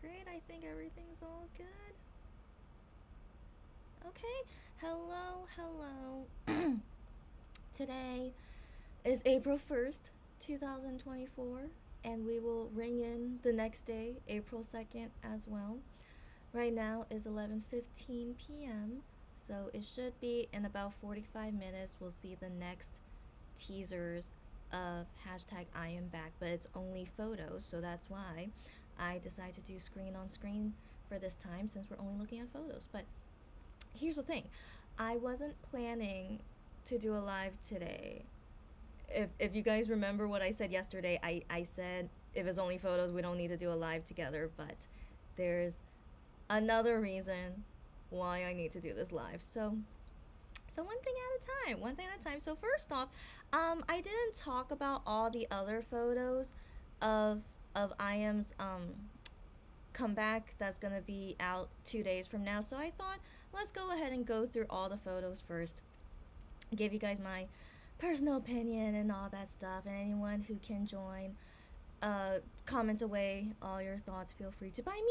Great, I think everything's all good. Okay, hello. Today is April 1st, 2024, and we will ring in the next day, April 2nd, as well. Right now is 11:15 p.m., so it should be in about 45 minutes. We'll see the next teasers of hashtag I am back, but it's only photos, so that's why I decided to do screen on screen for this time since we're only looking at photos. But here's the thing, I wasn't planning to do a live today. If you guys remember what I said yesterday, I said if it's only photos, we don't need to do a live together, but there's another reason why I need to do this live. So one thing at a time, one thing at a time. So first off, I didn't talk about all the other photos of IAM's comeback that's gonna be out 2 days from now. So I thought let's go ahead and go through all the photos first, give you guys my personal opinion and all that stuff. And anyone who can join, comment away all your thoughts. Feel free to. But I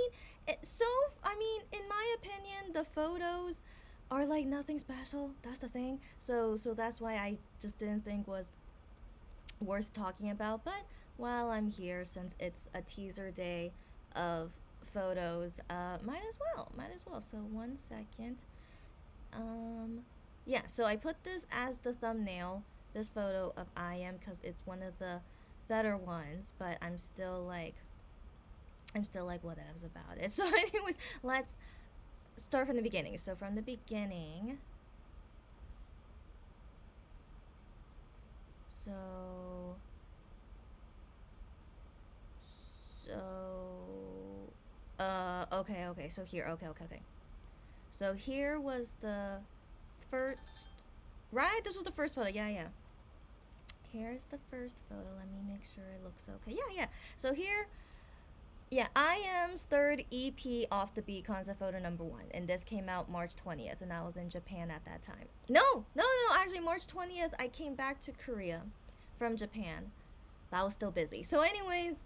mean, in my opinion, the photos are like nothing special. That's the thing. So that's why I just didn't think was worth talking about. But while I'm here, since it's a teaser day of photos, might as well. Might as well. So 1 second. Yeah. So I put this as the thumbnail. This photo of IAM because it's one of the better ones. But I'm still like whatevs about it. So anyways, let's start from the beginning. So from the beginning, so okay, so here, okay, so here was the first, right, this was the first photo. Yeah, here's the first photo. Let me make sure it looks okay. Yeah, so here, yeah, IAM's third EP, Off the Beat, concept photo number 1, and this came out March 20th, and I was in Japan at that time. No, actually March 20th I came back to Korea from Japan, but I was still busy. So anyways,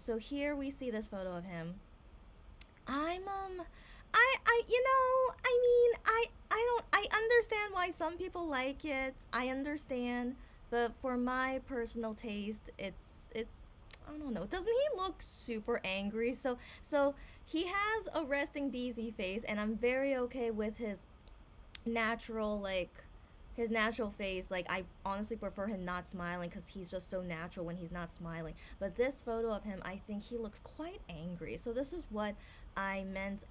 so here we see this photo of him. I understand why some people like it. I understand, but for my personal taste, it's I don't know. Doesn't he look super angry? So he has a resting BZ face, and I'm very okay with natural like his natural face. Like, I honestly prefer him not smiling because he's just so natural when he's not smiling. But this photo of him, I think he looks quite angry. So this is what I meant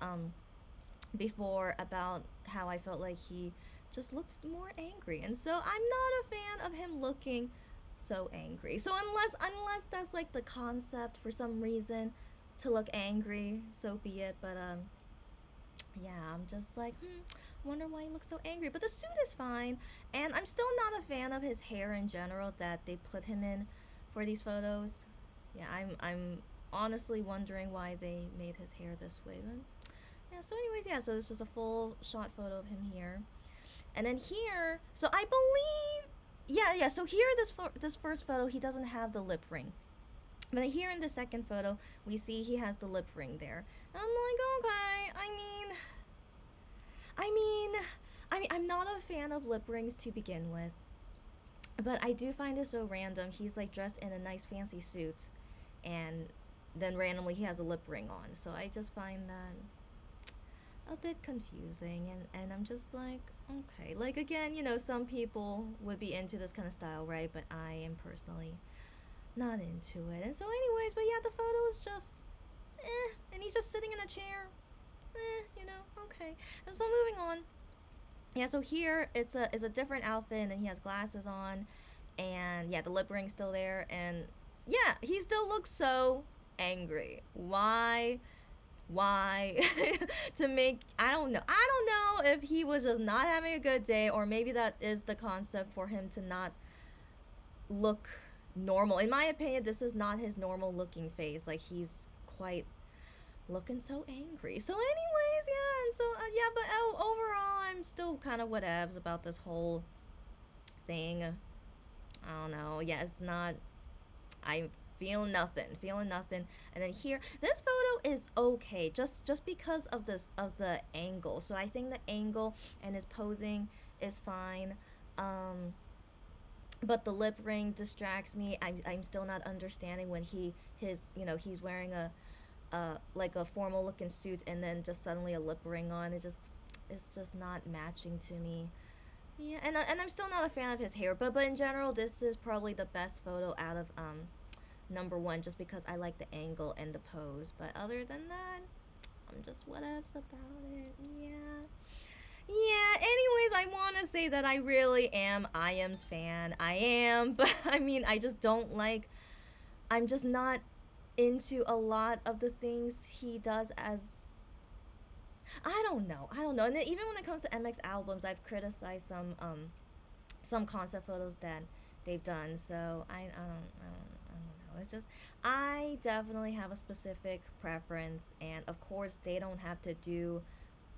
before about how I felt like he just looked more angry. And so I'm not a fan of him looking so angry. So unless that's like the concept for some reason to look angry, so be it. But yeah, I'm just like, wonder why he looks so angry. But the suit is fine, and I'm still not a fan of his hair in general that they put him in for these photos. Yeah, I'm honestly wondering why they made his hair this way. But yeah, so anyways, yeah, so this is a full shot photo of him here. And then here, so I believe, yeah, so here, this first photo, he doesn't have the lip ring. But here in the second photo, we see he has the lip ring there. And I'm like, okay, I'm not a fan of lip rings to begin with. But I do find it so random. He's like dressed in a nice fancy suit, and then randomly he has a lip ring on. So I just find that a bit confusing, and I'm just like, okay. Like, again, some people would be into this kind of style, right? But I am personally not into it. And so anyways, but yeah, the photo is just and he's just sitting in a chair. Okay. And so moving on. Yeah, so here it's a different outfit, and then he has glasses on, and yeah, the lip ring's still there, and yeah, he still looks so angry. Why? To make, I don't know if he was just not having a good day, or maybe that is the concept for him to not look normal. In my opinion, this is not his normal looking face. Like, he's quite looking so angry. So anyways, yeah, and so yeah, but overall I'm still kind of whatevs about this whole thing. I don't know. Yeah, it's not, I feeling nothing, feeling nothing. And then here, this photo is okay, just because of this, of the angle. So I think the angle and his posing is fine. um but the lip ring distracts me. I'm still not understanding when his he's wearing a like a formal looking suit and then just suddenly a lip ring on. It's just not matching to me. Yeah, and I'm still not a fan of his hair, but in general, this is probably the best photo out of number one, just because I like the angle and the pose. But other than that, I'm just whatevs about it. Yeah. Yeah, anyways, I want to say that I really am I.Am's fan. I am, but I mean, I just don't like, I'm just not into a lot of the things he does as, I don't know. I don't know. And then even when it comes to MX albums, I've criticized some concept photos that they've done. So I don't know. It's just, I definitely have a specific preference, and of course they don't have to do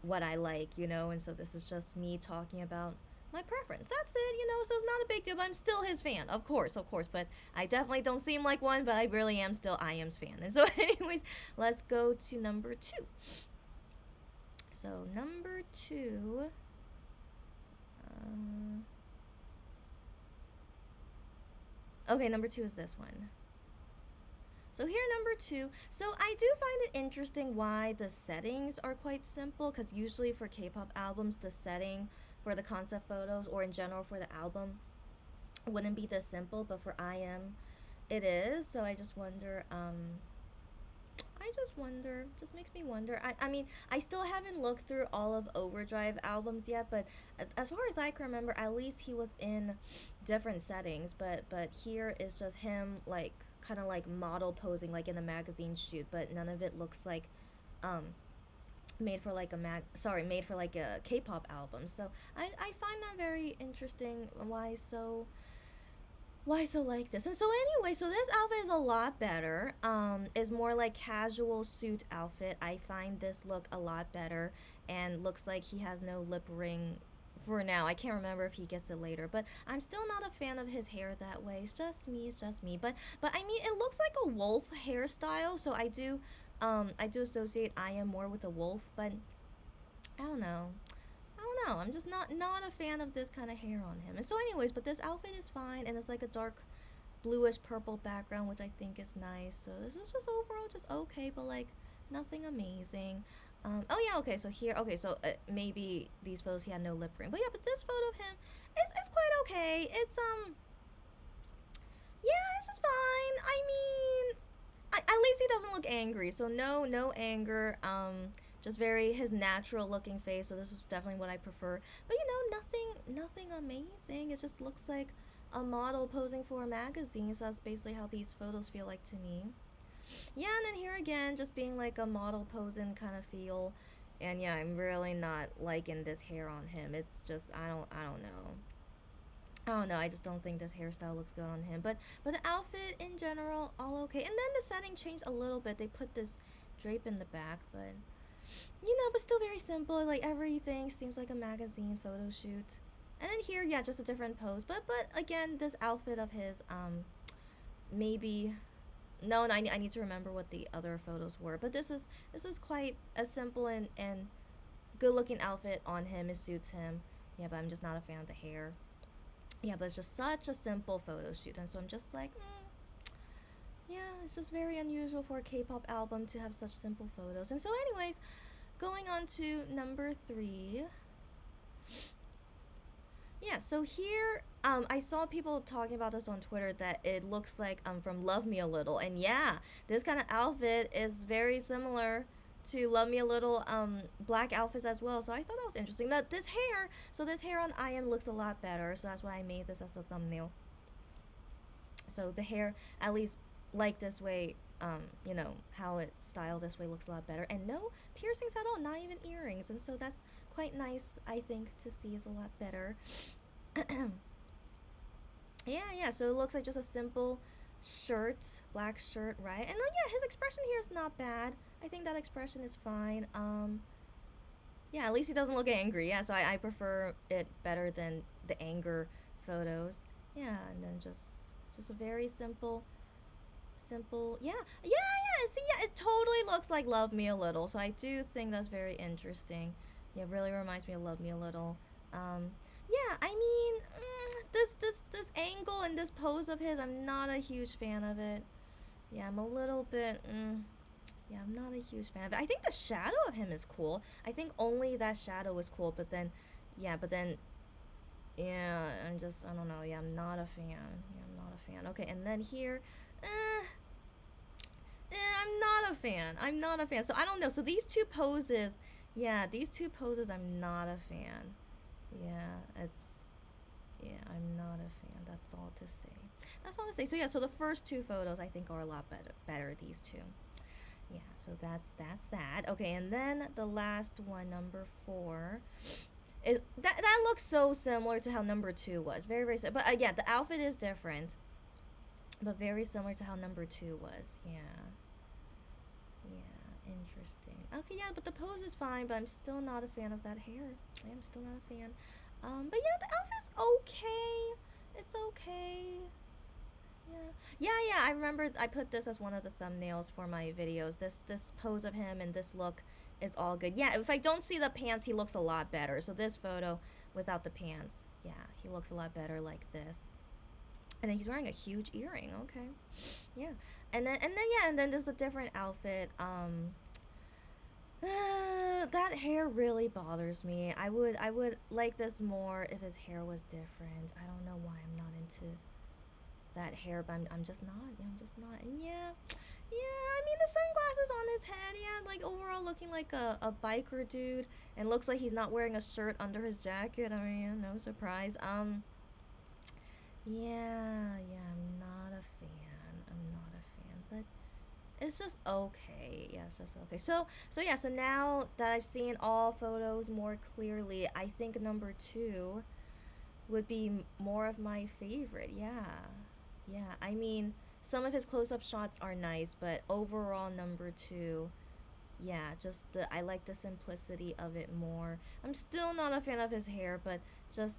what I like, and so this is just me talking about my preference. That's it. So it's not a big deal, but I'm still his fan, of course, but I definitely don't seem like one, but I really am still I.Am's fan. And so, anyways, let's go to number two. So, number two, okay, number two is this one. So here, number two. So I do find it interesting why the settings are quite simple, because usually for K-pop albums, the setting for the concept photos, or in general for the album, wouldn't be this simple, but for I.M, it is. So I just wonder, just makes me wonder. I mean, I still haven't looked through all of Overdrive albums yet, but as far as I can remember, at least he was in different settings. But here is just him, like, kind of like model posing, like in a magazine shoot, but none of it looks like um made for like a K-pop album. So I find that very interesting. Why so like this? And so anyway, so this outfit is a lot better. Is more like casual suit outfit. I find this look a lot better, and looks like he has no lip ring for now. I can't remember if he gets it later, but I'm still not a fan of his hair that way. It's just me. But I mean, it looks like a wolf hairstyle, so I do associate I.M more with a wolf, but I don't know. I don't know. I'm just not a fan of this kind of hair on him. And so, anyways, but this outfit is fine, and it's like a dark bluish purple background, which I think is nice. So this is just overall just okay, but like nothing amazing. Oh yeah, okay. So here, okay. So maybe these photos he had no lip ring, but yeah, but this photo of him is quite okay. Yeah, it's just fine. I mean, at least he doesn't look angry. So no anger. Just very his natural looking face. So this is definitely what I prefer. But nothing amazing. It just looks like a model posing for a magazine. So that's basically how these photos feel like to me. Yeah, and then here again, just being like a model posing kind of feel. And yeah, I'm really not liking this hair on him. It's just I don't know. I don't know. I just don't think this hairstyle looks good on him. But the outfit in general, all okay. And then the setting changed a little bit. They put this drape in the back, but but still very simple. Like everything seems like a magazine photo shoot. And then here, yeah, just a different pose. But again, this outfit of his, maybe, no, and I need to remember what the other photos were. But this is quite a simple and good looking outfit on him. It suits him. Yeah, but I'm just not a fan of the hair. Yeah, but it's just such a simple photo shoot, and so I'm just like, yeah, it's just very unusual for a K-pop album to have such simple photos. And so, anyways, going on to number three. Yeah, so here, I saw people talking about this on Twitter that it looks like from Love Me a Little, and yeah, this kind of outfit is very similar to Love Me a Little black outfits as well. So I thought that was interesting. Now this hair on I.M looks a lot better, so that's why I made this as the thumbnail. So the hair, at least like this way, how it's styled this way looks a lot better, and no piercings at all, not even earrings, and so that's quite nice, I think, to see. Is a lot better. Yeah, so it looks like just a simple shirt, black shirt, right? And then yeah, his expression here is not bad. I think that expression is fine. Yeah, at least he doesn't look angry. Yeah, so I prefer it better than the anger photos. Yeah, and then just a very simple. Yeah, yeah, yeah. See, yeah, it totally looks like Love Me a Little. So I do think that's very interesting. Yeah, it really reminds me of Love Me a Little. Yeah, I mean, this angle and this pose of his, I'm not a huge fan of it. Yeah, I'm a little bit. Yeah, I'm not a huge fan of it. I think the shadow of him is cool. I think only that shadow is cool, but then, yeah, but then, yeah, I don't know. Yeah, I'm not a fan. Yeah, I'm not a fan. Okay, and then here, eh, I'm not a fan. I'm not a fan. So I don't know. So these two poses, yeah, these two poses, I'm not a fan. Yeah, yeah, I'm not a fan. That's all to say. That's all to say. So yeah, so the first two photos I think are a lot better these two. Yeah, so that's that. Okay, and then the last one, number 4. That looks so similar to how number 2 was. Very very similar. But yeah, the outfit is different, but very similar to how number 2 was. Yeah. Yeah, interesting. Okay, yeah, but the pose is fine, but I'm still not a fan of that hair. I am still not a fan. But yeah, the outfit's okay. It's okay. Yeah. Yeah, yeah, I remember I put this as one of the thumbnails for my videos. This pose of him and this look is all good. Yeah, if I don't see the pants, he looks a lot better. So this photo without the pants, yeah, he looks a lot better like this. And then he's wearing a huge earring. Okay. Yeah. And then there's a different outfit. That hair really bothers me. I would like this more if his hair was different. I don't know why I'm not into that hair, but I'm just not. Yeah, I'm just not. And yeah, yeah. I mean, the sunglasses on his head. Yeah, like overall looking like a biker dude, and looks like he's not wearing a shirt under his jacket. I mean, no surprise. Yeah, yeah. I'm not a fan. I'm not a fan, but it's just okay. Yeah, it's just okay. So yeah. So now that I've seen all photos more clearly, I think number 2 would be more of my favorite. Yeah. Yeah. I mean, some of his close-up shots are nice, but overall number 2, yeah, just I like the simplicity of it more. I'm still not a fan of his hair, but just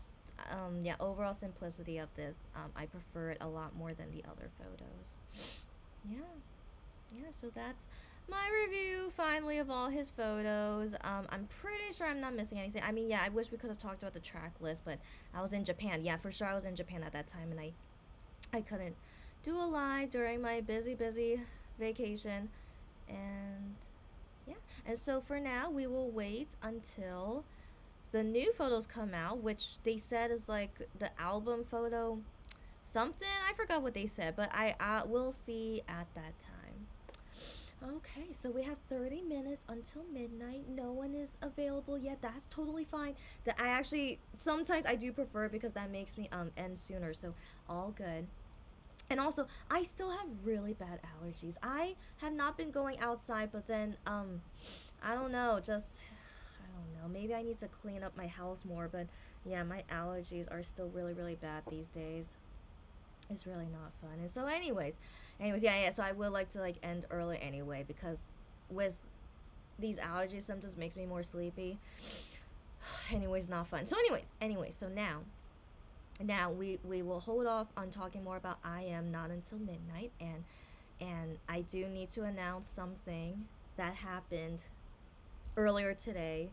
yeah, overall simplicity of this, I prefer it a lot more than the other photos. Yeah. Yeah, so that's my review finally of all his photos. I'm pretty sure I'm not missing anything. I mean, yeah, I wish we could have talked about the track list, but I was in Japan. Yeah, for sure I was in Japan at that time, and I couldn't do a live during my busy vacation. And yeah, and so for now we will wait until the new photos come out, which they said is like the album photo something. I forgot what they said, but I will see at that time. Okay, so we have 30 minutes until midnight. No one is available yet. That's totally fine. That I actually sometimes I do prefer it because that makes me end sooner. So all good. And also, I still have really bad allergies. I have not been going outside, but then I don't know, just I don't know. Maybe I need to clean up my house more, but yeah, my allergies are still really bad these days. It's really not fun. And so anyways, yeah, yeah, so I would like to like end early anyway because with these allergies sometimes makes me more sleepy. Anyways, not fun. So anyways, so now we will hold off on talking more about I am not until midnight, and I do need to announce something that happened earlier today,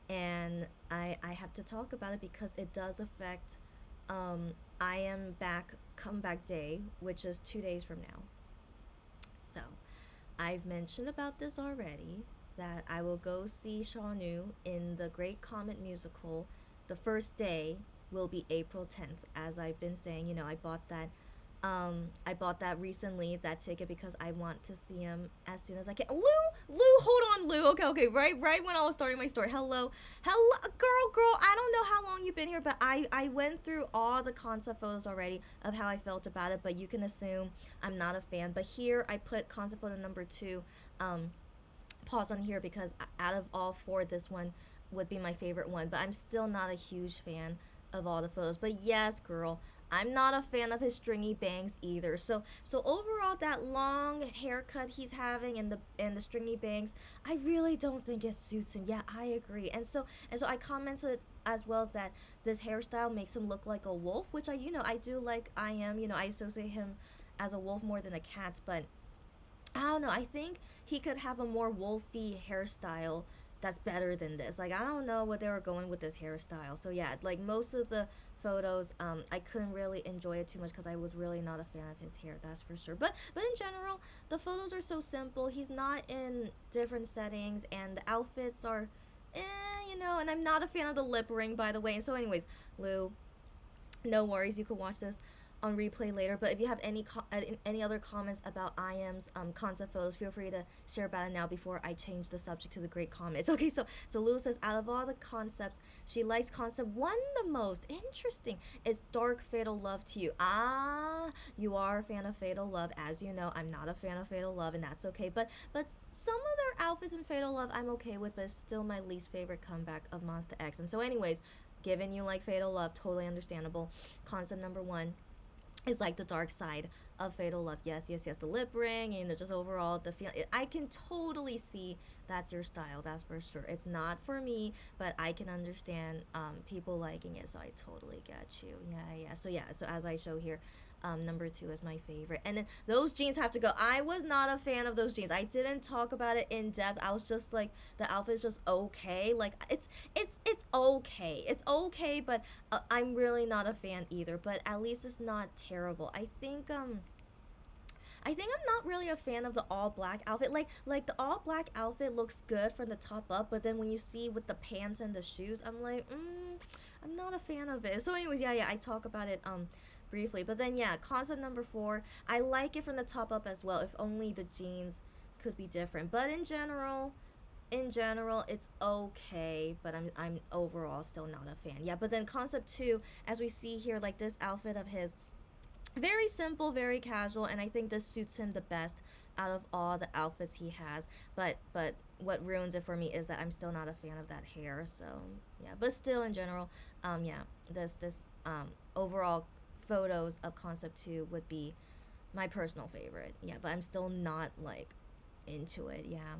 and I have to talk about it because it does affect I am back comeback day, which is 2 days from now. So, I've mentioned about this already that I will go see Shaunu in the Great Comet musical. The first day will be April 10th. As I've been saying, I bought that recently, that ticket, because I want to see him as soon as I can. Lou, hold on, Lou. Okay, right when I was starting my story. Hello, girl. I don't know how long you've been here, but I went through all the concept photos already of how I felt about it. But you can assume I'm not a fan. But here I put concept photo number 2, pause on here because out of all 4, this one would be my favorite one. But I'm still not a huge fan of all the photos. But yes, girl, I'm not a fan of his stringy bangs either. So overall, that long haircut he's having and the stringy bangs, I really don't think it suits him. Yeah, I agree. And so I commented as well that this hairstyle makes him look like a wolf, which I do like. I associate him as a wolf more than a cat, but I don't know. I think he could have a more wolfy hairstyle that's better than this. Like I don't know what they were going with this hairstyle. So yeah, like most of the photos, I couldn't really enjoy it too much because I was really not a fan of his hair. That's for sure. But in general, the photos are so simple. He's not in different settings, and the outfits are, eh, you know. And I'm not a fan of the lip ring, by the way. And so, anyways, Lou, no worries, you can watch this on replay later. But if you have any other comments about IM's concept photos, feel free to share about it now before I change the subject to the great comments. Okay, so Lulu says out of all the concepts, she likes concept one the most. Interesting. It's Dark Fatal Love to you. Ah, you are a fan of Fatal Love, as you know. I'm not a fan of Fatal Love, and that's okay. But some of their outfits in Fatal Love I'm okay with, but it's still my least favorite comeback of Monster X. And so, anyways, given you like Fatal Love, totally understandable. Concept number one is like the dark side of Fatal Love. Yes, yes, yes. The lip ring, and just overall the feel. I can totally see that's your style. That's for sure. It's not for me, but I can understand people liking it. So I totally get you. Yeah, yeah. So yeah. So as I show here, number two is my favorite, and then those jeans have to go. I was not a fan of those jeans. I didn't talk about it in depth. I was just like, the outfit's just okay. Like it's okay. It's okay, but I'm really not a fan either. But at least it's not terrible. I think I'm not really a fan of the all black outfit. Like the all black outfit looks good from the top up, but then when you see with the pants and the shoes, I'm like, I'm not a fan of it. So anyways, yeah, yeah, I talk about it briefly. But then yeah, concept number four, I like it from the top up as well. If only the jeans could be different. But in general it's okay, but I'm overall still not a fan. Yeah, but then concept two, as we see here, like this outfit of his, very simple, very casual, and I think this suits him the best out of all the outfits he has. But what ruins it for me is that I'm still not a fan of that hair. So yeah, but still in general, yeah, this overall photos of concept two would be my personal favorite. Yeah, but I'm still not like into it. Yeah.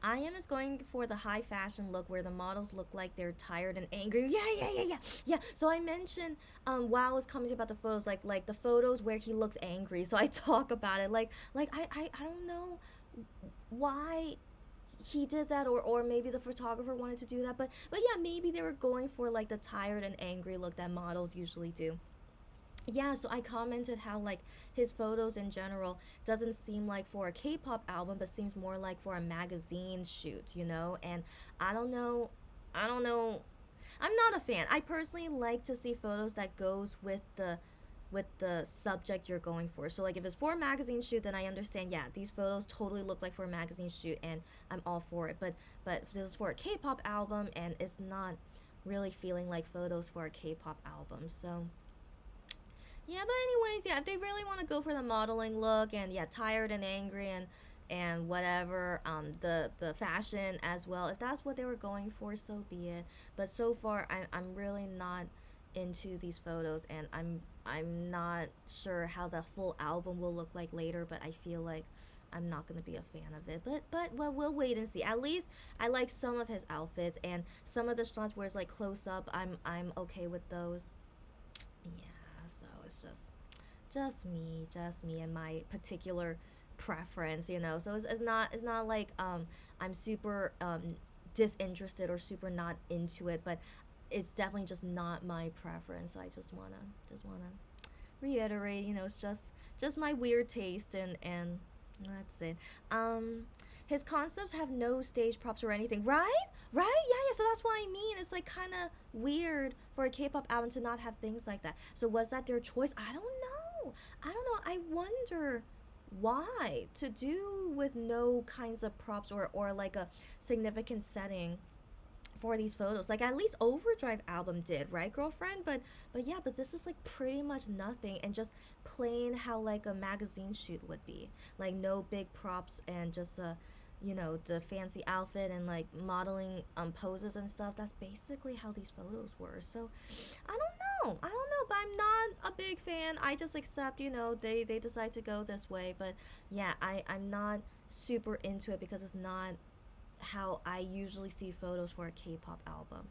IM is going for the high fashion look where the models look like they're tired and angry. Yeah, yeah, yeah, yeah, yeah. So I mentioned while I was commenting about the photos, like the photos where he looks angry. So I talk about it, like I don't know why he did that, or maybe the photographer wanted to do that, but yeah, maybe they were going for like the tired and angry look that models usually do. Yeah, so I commented how like his photos in general doesn't seem like for a K-pop album, but seems more like for a magazine shoot, you know? And I don't know, I don't know. I'm not a fan. I personally like to see photos that goes with the subject you're going for. So like if it's for a magazine shoot, then I understand, yeah, these photos totally look like for a magazine shoot and I'm all for it. But if this is for a K-pop album and it's not really feeling like photos for a K-pop album. So yeah, but anyways, yeah, if they really want to go for the modeling look and yeah, tired and angry and whatever, the fashion as well. If that's what they were going for, so be it. But so far, I'm really not into these photos, and I'm not sure how the full album will look like later. But I feel like I'm not gonna be a fan of it. But well, we'll wait and see. At least I like some of his outfits and some of the shots where it's like close up. I'm okay with those. Yeah, so it's just me and my particular preference, you know. So it's not like I'm super disinterested or super not into it, but it's definitely just not my preference. So I just wanna reiterate, you know, it's just my weird taste, and that's it. His concepts have no stage props or anything, right? Right? Yeah, yeah. So that's what I mean. It's like kind of weird for a K-pop album to not have things like that. So was that their choice? I don't know. I don't know. I wonder why to do with no kinds of props or like a significant setting for these photos. Like at least Overdrive album did, right, girlfriend? But yeah, but this is like pretty much nothing and just plain how like a magazine shoot would be. Like no big props and just the fancy outfit and like modeling poses and stuff. That's basically how these photos were. So I don't know. I don't know, but I'm not a big fan. I just accept, they decide to go this way. But yeah, I'm not super into it because it's not how I usually see photos for a K-pop album.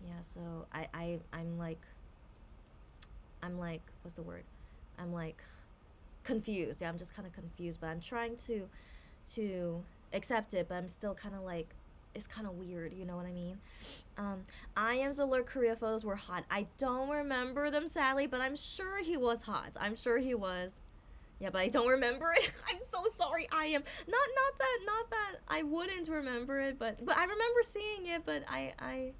Yeah, so I'm like what's the word? I'm like confused. Yeah, I'm just kind of confused, but I'm trying to accept it, but I'm still kind of like, it's kind of weird, you know what I mean? IM's alert Korea photos were hot. I don't remember them sadly, but I'm sure he was hot. I'm sure he was. Yeah, but I don't remember it. I'm so sorry. I am not that I wouldn't remember it, but I remember seeing it, but I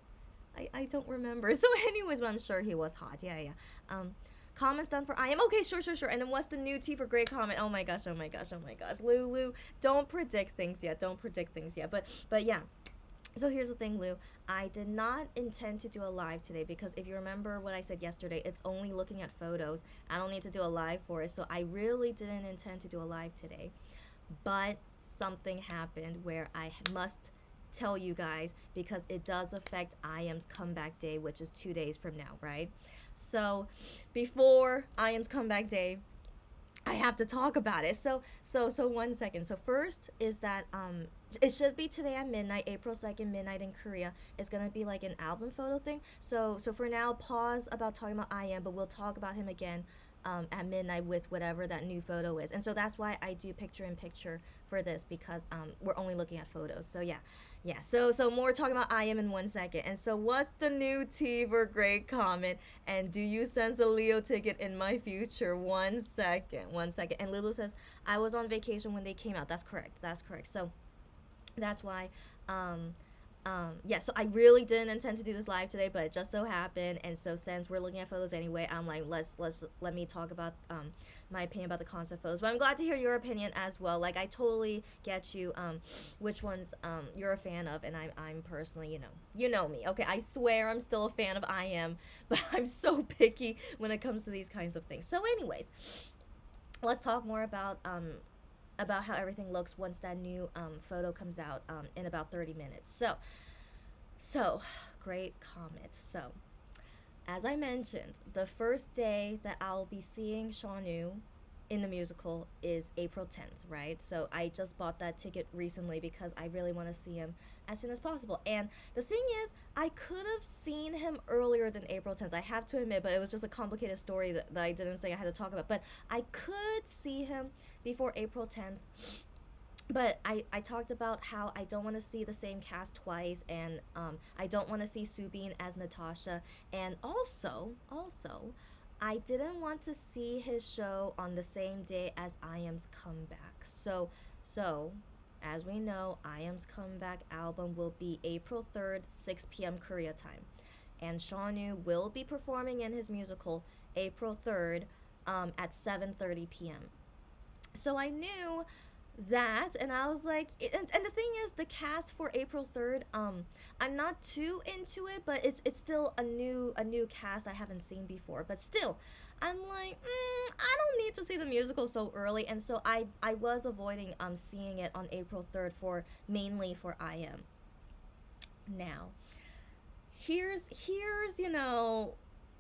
don't remember. So anyways, but I'm sure he was hot. Yeah, yeah. Comments done for I am okay. Sure. And then what's the new tea for great comment? Oh my gosh. Lulu, don't predict things yet. Don't predict things yet. But yeah. So here's the thing, Lou. I did not intend to do a live today because if you remember what I said yesterday, it's only looking at photos. I don't need to do a live for it. So I really didn't intend to do a live today. But something happened where I must tell you guys because it does affect IM's comeback day, which is 2 days from now, right? So before IM's comeback day, I have to talk about it. So 1 second. So first is that it should be today at midnight, April 2nd, midnight in Korea. It's gonna be like an album photo thing. So for now, pause about talking about IM, but we'll talk about him again at midnight with whatever that new photo is. And so that's why I do picture in picture for this because we're only looking at photos. So yeah. So more talking about IM in 1 second. And so what's the new tea for great comment? And do you sense a Leo ticket in my future? 1 second. And Lulu says I was on vacation when they came out. That's correct. So that's why yeah, so I really didn't intend to do this live today, but it just so happened. And so since we're looking at photos anyway, I'm like, let me talk about my opinion about the concept photos. But I'm glad to hear your opinion as well. Like I totally get you which ones you're a fan of, and I'm personally, you know me. Okay, I swear I'm still a fan of IM, but I'm so picky when it comes to these kinds of things. So anyways, let's talk more about how everything looks once that new photo comes out in about 30 minutes. So great comment. So as I mentioned, the first day that I'll be seeing Shawnoo in the musical is April 10th, right? So I just bought that ticket recently because I really want to see him as soon as possible. And the thing is, I could have seen him earlier than April 10th. I have to admit, but it was just a complicated story that I didn't think I had to talk about. But I could see him before April 10th. But I talked about how I don't want to see the same cast twice, and I don't want to see Subin as Natasha. And also, I didn't want to see his show on the same day as IM's comeback. So as we know, IM's comeback album will be April 3rd, 6 p.m. Korea time. And Shawnoo will be performing in his musical April 3rd at 7:30 p.m. So I knew that, and I was like, and the thing is, the cast for April 3rd, I'm not too into it, but it's still a new cast I haven't seen before. But still, I'm like, I don't need to see the musical so early, and so I was avoiding seeing it on April 3rd mainly for IM. Now, here's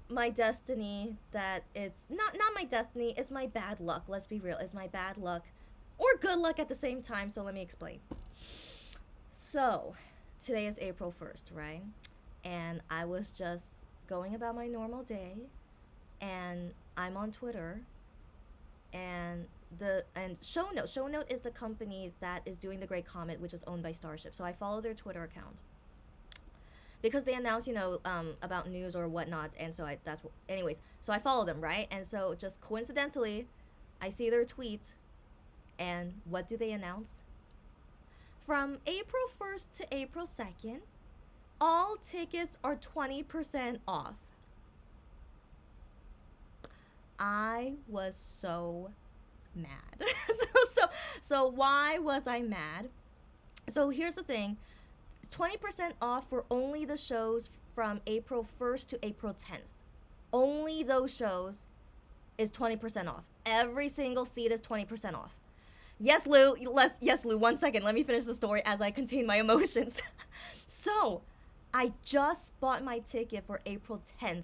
my destiny, that it's not my destiny, it's my bad luck. Let's be real, it's my bad luck or good luck at the same time. So let me explain. So today is April 1st, right? And I was just going about my normal day, and I'm on Twitter, and Shownote is the company that is doing the Great Comet, which is owned by Starship. So I follow their Twitter account because they announce about news or whatnot, and so anyways, so I follow them, right? And so just coincidentally, I see their tweet. And what do they announce? From April 1st to April 2nd, all tickets are 20% off. I was so mad. So why was I mad? So here's the thing. 20% off for only the shows from April 1st to April 10th. Only those shows is 20% off. Every single seat is 20% off. Yes, Lou. 1 second. Let me finish the story as I contain my emotions. So, I just bought my ticket for April 10th,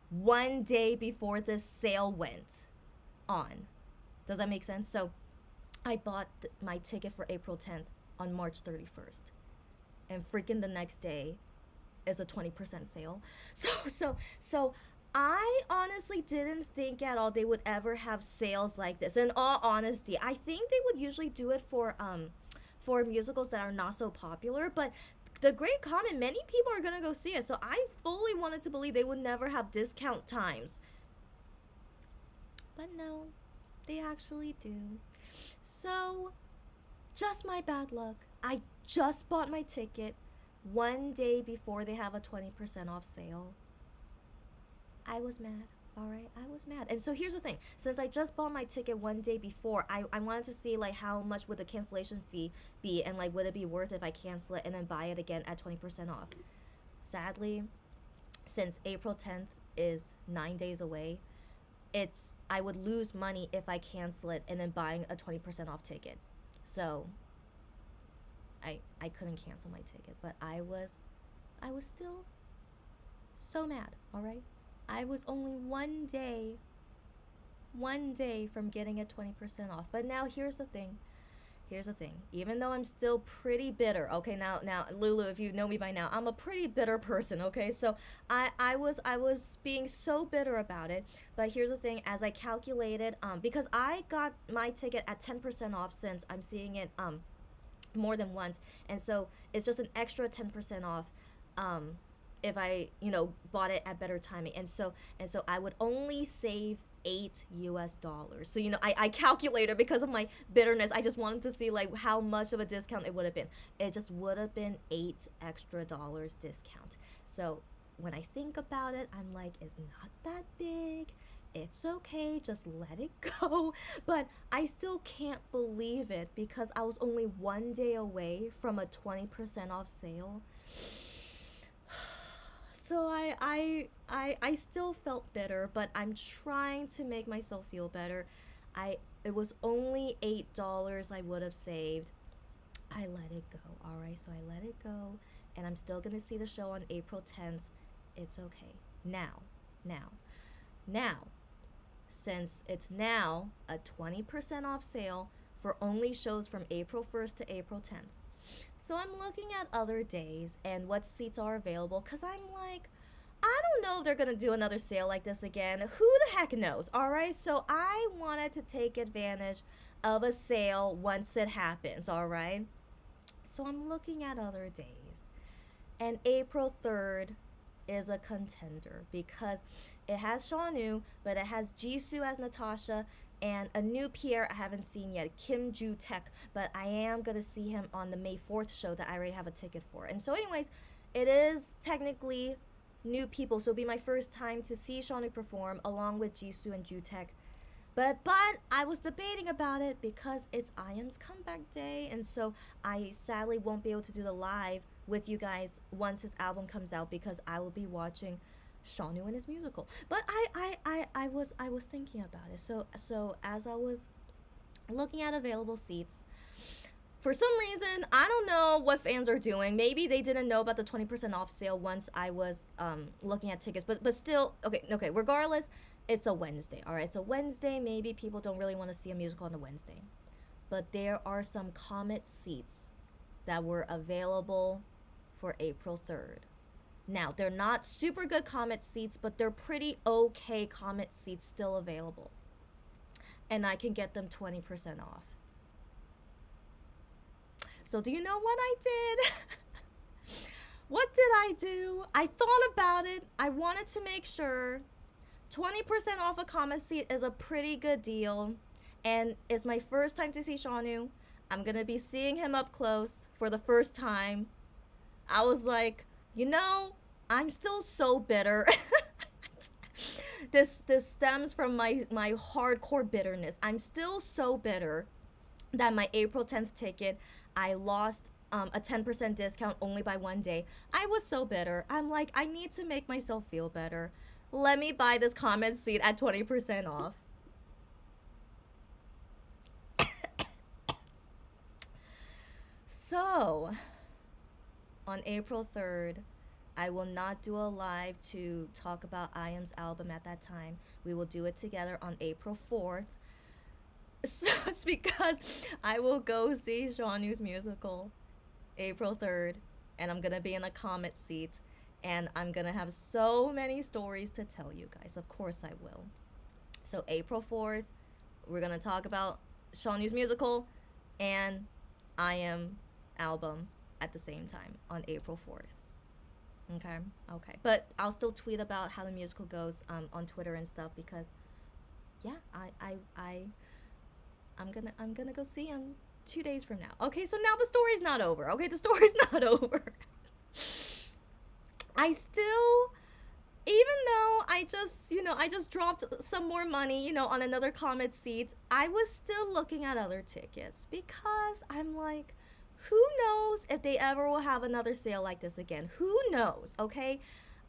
1 day before this sale went on. Does that make sense? So, I bought my ticket for April 10th on March 31st. And freaking the next day is a 20% sale. So I honestly didn't think at all they would ever have sales like this. In all honesty, I think they would usually do it for musicals that are not so popular, but The Great Comet, many people are gonna go see it. So I fully wanted to believe they would never have discount times. But no, they actually do. So, just my bad luck. I just bought my ticket one day before they have a 20% off sale. I was mad. All right, I was mad. And so here's the thing. Since I just bought my ticket one day before, I wanted to see like how much would the cancellation fee be, and like would it be worth it if I cancel it and then buy it again at 20% off. Sadly, since April 10th is 9 days away, it's I would lose money if I cancel it and then buying a 20% off ticket. So I couldn't cancel my ticket, but I was still so mad, all right? I was only one day from getting it 20% off. But now here's the thing. Here's the thing. Even though I'm still pretty bitter, okay, now Lulu, if you know me by now, I'm a pretty bitter person, okay? So I was being so bitter about it. But here's the thing, as I calculated, because I got my ticket at 10% off since I'm seeing it more than once, and so it's just an extra 10% off um if I, bought it at better timing. And so I would only save $8. So, I calculated because of my bitterness. I just wanted to see like how much of a discount it would have been. It just would have been $8 extra discount. So when I think about it, I'm like, it's not that big. It's okay, just let it go. But I still can't believe it because I was only one day away from a 20% off sale. So I still felt bitter, but I'm trying to make myself feel better. It was only $8 I would have saved. I let it go. All right, so I let it go, and I'm still gonna see the show on April 10th. It's okay. Now, now, since it's now a 20% off sale for only shows from April 1st to April 10th. So I'm looking at other days and what seats are available because I'm like, I don't know if they're going to do another sale like this again. Who the heck knows? All right. So I wanted to take advantage of a sale once it happens. All right. So I'm looking at other days. And April 3rd is a contender because it has Shawnoo, but it has Jisoo as Natasha and a new Pierre I haven't seen yet, Kim Joo Taek, but I am gonna see him on the May 4th show that I already have a ticket for. And so, anyways, it is technically new people, so it'll be my first time to see Shawnee perform along with Jisoo and Joo Taek. But I was debating about it because it's IAM's comeback day, and so I sadly won't be able to do the live with you guys once his album comes out because I will be watching Shawnoo and his musical. But I was thinking about it. So as I was looking at available seats, for some reason, I don't know what fans are doing. Maybe they didn't know about the 20% off sale once I was looking at tickets. But still, okay. Regardless, it's a Wednesday. All right, it's a Wednesday. Maybe people don't really want to see a musical on a Wednesday. But there are some Comet seats that were available for April 3rd. Now, they're not super good Comet seats, but they're pretty okay Comet seats still available. And I can get them 20% off. So do you know what I did? What did I do? I thought about it. I wanted to make sure 20% off a Comet seat is a pretty good deal. And it's my first time to see Shawnoo. I'm going to be seeing him up close for the first time. I was like, I'm still so bitter. This stems from my hardcore bitterness. I'm still so bitter that my April 10th ticket, I lost a 10% discount only by one day. I was so bitter. I'm like, I need to make myself feel better. Let me buy this Comet seat at 20% off. So, on April 3rd, I will not do a live to talk about IAM's album at that time. We will do it together on April 4th. So it's because I will go see Shawnoo's musical April 3rd, and I'm gonna be in a Comet seat. And I'm gonna have so many stories to tell you guys. Of course, I will. So, April 4th, we're gonna talk about Shawn Yu's musical and I Am album at the same time on April 4th. Okay, okay. But I'll still tweet about how the musical goes on Twitter and stuff because yeah, I'm gonna go see him 2 days from now. Okay, so now the story's not over. Okay, the story's not over. I still, even though I just dropped some more money, on another Comet seat, I was still looking at other tickets because I'm like, who knows if they ever will have another sale like this again? Who knows? Okay,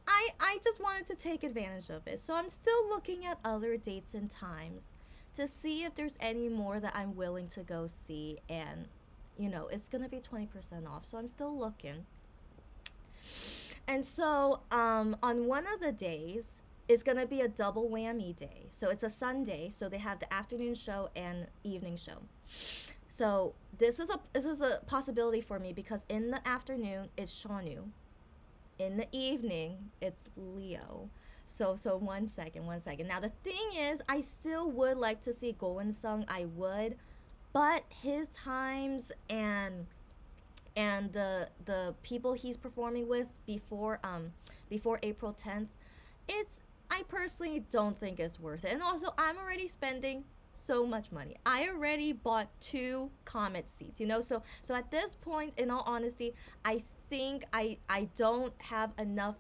I just wanted to take advantage of it, so I'm still looking at other dates and times to see if there's any more that I'm willing to go see, and it's gonna be 20% off, so I'm still looking. And so, on one of the days, it's gonna be a double whammy day. So it's a Sunday. So they have the afternoon show and evening show. So this is a possibility for me because in the afternoon it's Shawnu. In the evening it's Leo. So one second. Now the thing is, I still would like to see Go Sung. I would, but his times and the people he's performing with before April 10th, it's I personally don't think it's worth it. And also, I'm already spending so much money. I already bought two Comet seats, so at this point, in all honesty, I think I don't have enough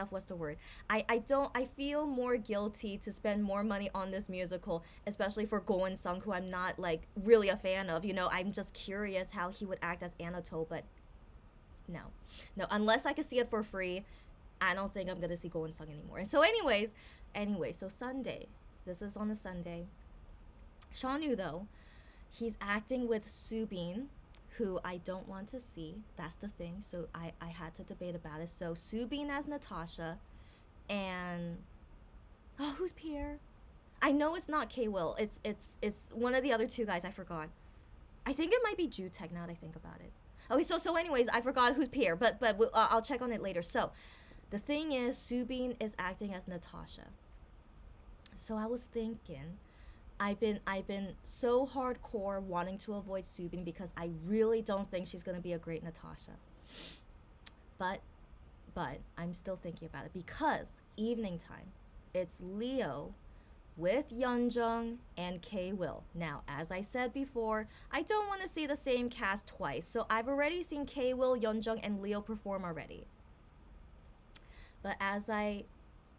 what's the word, I feel more guilty to spend more money on this musical, especially for Go Sung, who I'm not like really a fan of. I'm just curious how he would act as Anatole, but no, unless I could see it for free, I don't think I'm gonna see Go Sung anymore. And so so Sunday, this is on a Sunday. Shawnu, though, he's acting with Subin, who I don't want to see. That's the thing. So I had to debate about it. So Subin as Natasha, and who's Pierre? I know it's not K Will. It's one of the other two guys. I forgot. I think it might be Jutek now that I think about it. Okay, so anyways, I forgot who's Pierre, but I'll check on it later. So the thing is, Subin is acting as Natasha. So I was thinking, I've been so hardcore wanting to avoid Subin because I really don't think she's gonna be a great Natasha. But I'm still thinking about it because evening time, it's Leo with Yeonjung and K Will. Now, as I said before, I don't want to see the same cast twice, so I've already seen K Will, Yeonjung, and Leo perform already. But as I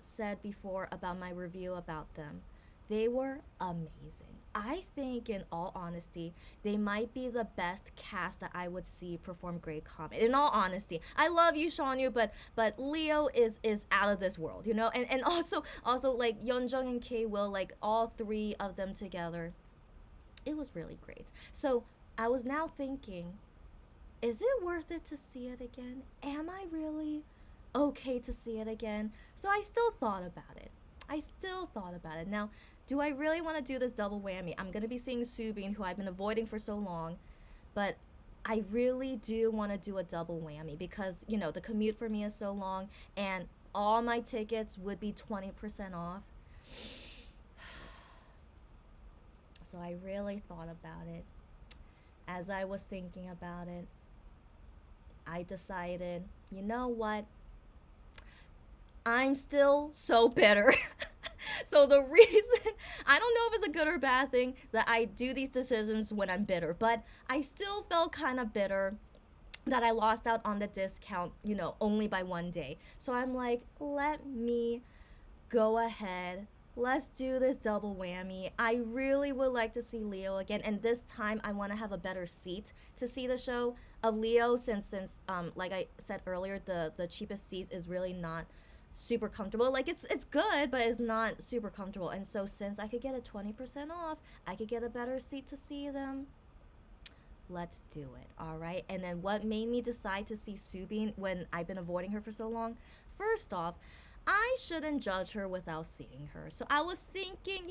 said before about my review about them, they were amazing. I think, in all honesty, they might be the best cast that I would see perform Great Comet. In all honesty, I love you, Shawnu, but Leo is out of this world, and also like Yeonjung and K Will, like all three of them together, it was really great. So I was now thinking, is it worth it to see it again? Am I really okay to see it again? So I still thought about it. Now, do I really want to do this double whammy? I'm going to be seeing Subin, who I've been avoiding for so long, but I really do want to do a double whammy because, the commute for me is so long and all my tickets would be 20% off. So I really thought about it. As I was thinking about it, I decided, you know what? I'm still so bitter. So the reason, I don't know if it's a good or bad thing that I do these decisions when I'm bitter, but I still felt kind of bitter that I lost out on the discount, only by one day. So I'm like, let me go ahead. Let's do this double whammy. I really would like to see Leo again, and this time I want to have a better seat to see the show of Leo, since like I said earlier, the cheapest seats is really not super comfortable. Like it's good, but it's not super comfortable. And so since I could get a 20% off, I could get a better seat to see them. Let's do it. All right. And then what made me decide to see Subin when I've been avoiding her for so long? First off, I shouldn't judge her without seeing her. So I was thinking,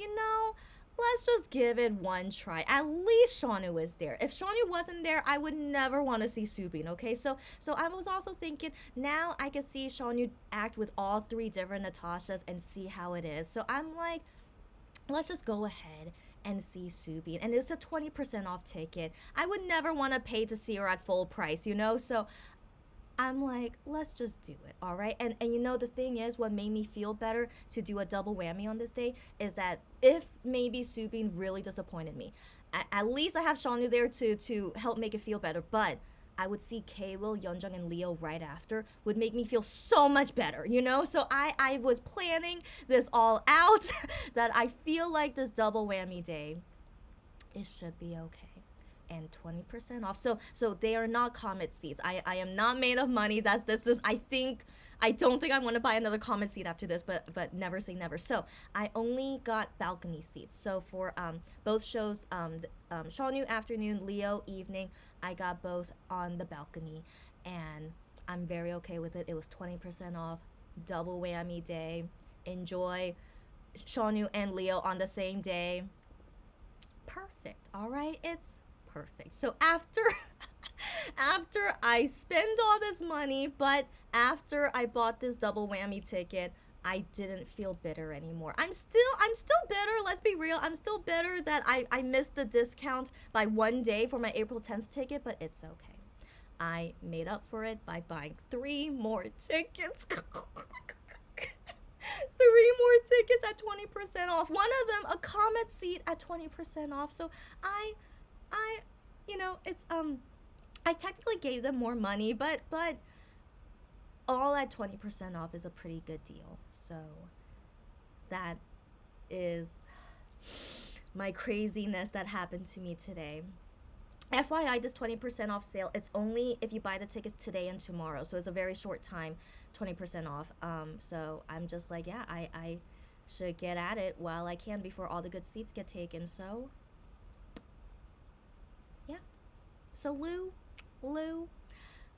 let's just give it one try. At least Shaunu is there. If Shaunu wasn't there, I would never want to see Subin, okay? So I was also thinking now I can see Shaunu act with all three different Natashas and see how it is. So I'm like, let's just go ahead and see Subin. And it's a 20% off ticket. I would never want to pay to see her at full price, you know? So I'm like, let's just do it, all right? And you know, the thing is, what made me feel better to do a double whammy on this day is that if maybe Subin really disappointed me, at least I have Shaunu there to help make it feel better. But I would see K-Will, Yeonjung, and Leo right after would make me feel so much better, you know? So I was planning this all out that I feel like this double whammy day, it should be okay. And 20% off. So they are not Comet seats. I am not made of money. This is I don't think I want to buy another Comet seat after this, but never say never. So I only got balcony seats. So for both shows, Shaunu afternoon, Leo evening, I got both on the balcony, and I'm very okay with it. It was 20% off, double whammy day. Enjoy Shaunu and Leo on the same day. Perfect. All right, it's perfect. So after after I spend all this money, but after I bought this double whammy ticket, I didn't feel bitter anymore. I'm still bitter, let's be real. I'm still bitter that I missed the discount by one day for my April 10th ticket, but it's okay. I made up for it by buying 3 more tickets. 3 more tickets at 20% off. One of them a Comet seat at 20% off. So I you know, it's I technically gave them more money, but all at 20% off is a pretty good deal. So that is my craziness that happened to me today. FYI, this 20% off sale, it's only if you buy the tickets today and tomorrow. So it's a very short time, 20% off. So I'm just like, yeah, I should get at it while I can before all the good seats get taken. So yeah. So Lou,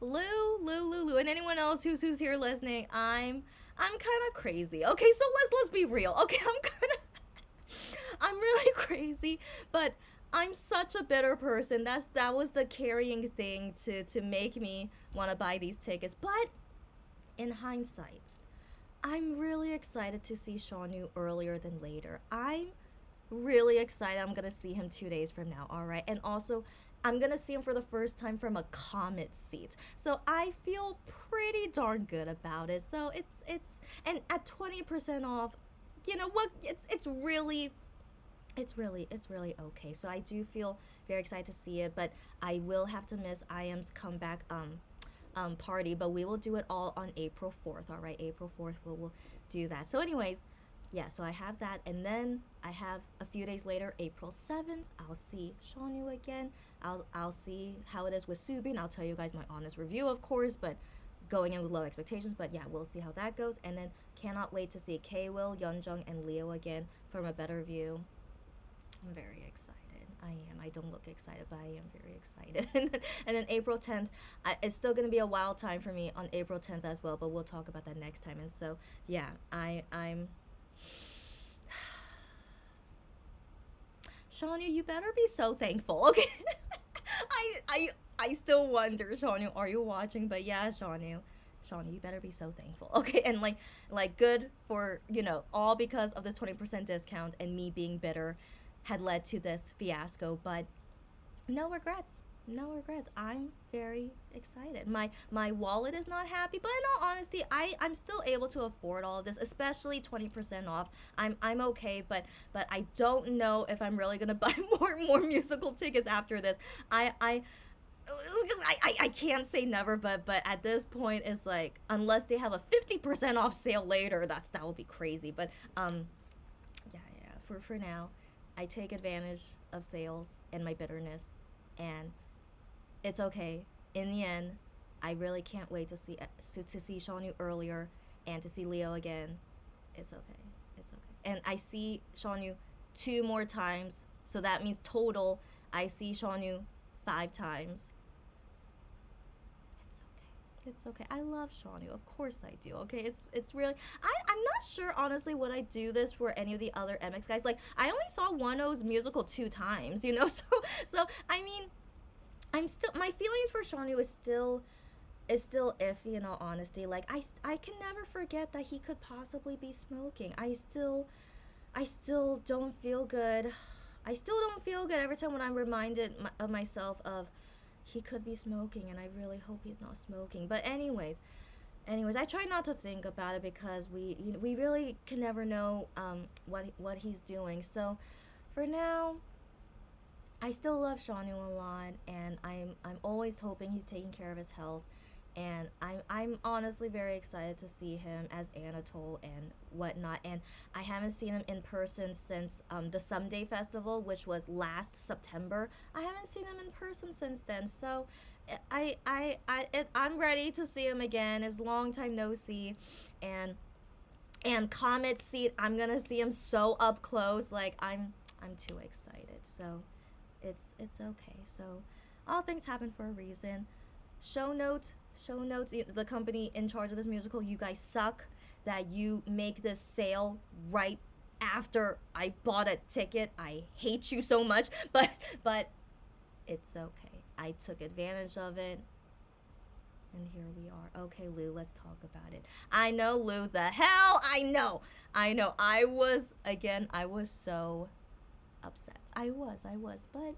and anyone else who's here listening, I'm kind of crazy. Okay, so let's be real. Okay, I'm really crazy, but I'm such a bitter person. That was the carrying thing to make me want to buy these tickets. But in hindsight, I'm really excited to see Shaunu earlier than later. I'm really excited. I'm gonna see him 2 days from now. All right, and also I'm gonna see him for the first time from a Comet seat. So I feel pretty darn good about it. So it's and at 20% off, you know what? It's really okay. So I do feel very excited to see it, but I will have to miss IM's comeback party, but we will do it all on April 4th. All right, April 4th we'll do that. So anyways, yeah, so I have that, and then I have a few days later, April 7th, I'll see Shaunu again. I'll see how it is with Subin. I'll tell you guys my honest review, of course, but going in with low expectations. But yeah, we'll see how that goes. And then cannot wait to see K-Will, Yeonjung, and Leo again from a better view. I'm very excited. I am. I don't look excited, but I am very excited. And then April 10th, it's still going to be a wild time for me on April 10th as well, but we'll talk about that next time. And so, yeah, I'm... Shaunu, you better be so thankful, okay? I still wonder, Shaunu, are you watching? But yeah, Shaunu, you better be so thankful, okay? And like good for, you know, all because of this 20% discount and me being bitter had led to this fiasco, but no regrets. No regrets. I'm very excited. My wallet is not happy, but in all honesty, I'm still able to afford all of this, especially 20% off. I'm okay, but I don't know if I'm really gonna buy more musical tickets after this. I can't say never, but at this point it's like, unless they have a 50% off sale later, that would be crazy. But yeah. For now, I take advantage of sales and my bitterness, and it's okay. In the end, I really can't wait to see Shaunu earlier and to see Leo again. It's okay. It's okay. And I see Shaunu 2 more times, so that means total I see Shaunu 5 times. It's okay. I love Shaunu. Of course I do. Okay, it's really I'm not not sure honestly would I do this for any of the other MX guys. Like I only saw Wano's musical 2 times, you know. So I mean, I'm still, my feelings for Shawnee is still iffy in all honesty. Like I can never forget that he could possibly be smoking. I still don't feel good. I still don't feel good every time when I'm reminded of myself of he could be smoking, and I really hope he's not smoking. But anyways, I try not to think about it because we really can never know what he's doing. So for now, I still love Shanu a lot, and I'm always hoping he's taking care of his health. And I'm honestly very excited to see him as Anatole and whatnot. And I haven't seen him in person since the Someday Festival, which was last September. I haven't seen him in person since then. So I'm ready to see him again. It's long time no see, and Comet Seed, I'm gonna see him so up close. Like I'm too excited. So it's okay. So all things happen for a reason. Show notes, the company in charge of this musical, you guys suck that you make this sale right after I bought a ticket. I hate you so much, but it's okay. I took advantage of it. And here we are. Okay, Lou, let's talk about it. I know, Lou, the hell I know. I was so upset. I was, but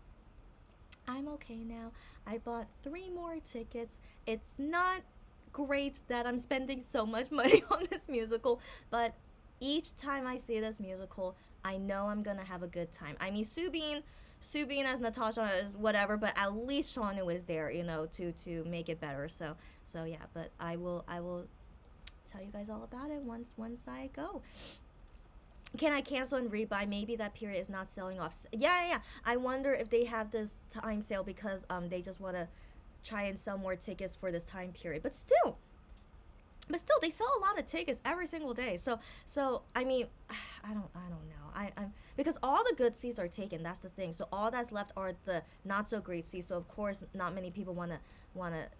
I'm okay now. I bought 3 more tickets. It's not great that I'm spending so much money on this musical, but each time I see this musical, I know I'm gonna have a good time. I mean, Subin as Natasha is whatever, but at least Shanu is there, you know, to make it better. So yeah, but I will tell you guys all about it once I go. Can I cancel and rebuy? Maybe that period is not selling off. Yeah. I wonder if they have this time sale because they just want to try and sell more tickets for this time period. But still, they sell a lot of tickets every single day. So I mean, I don't know. I'm because all the good seats are taken. That's the thing. So all that's left are the not so great seats. So of course, not many people wanna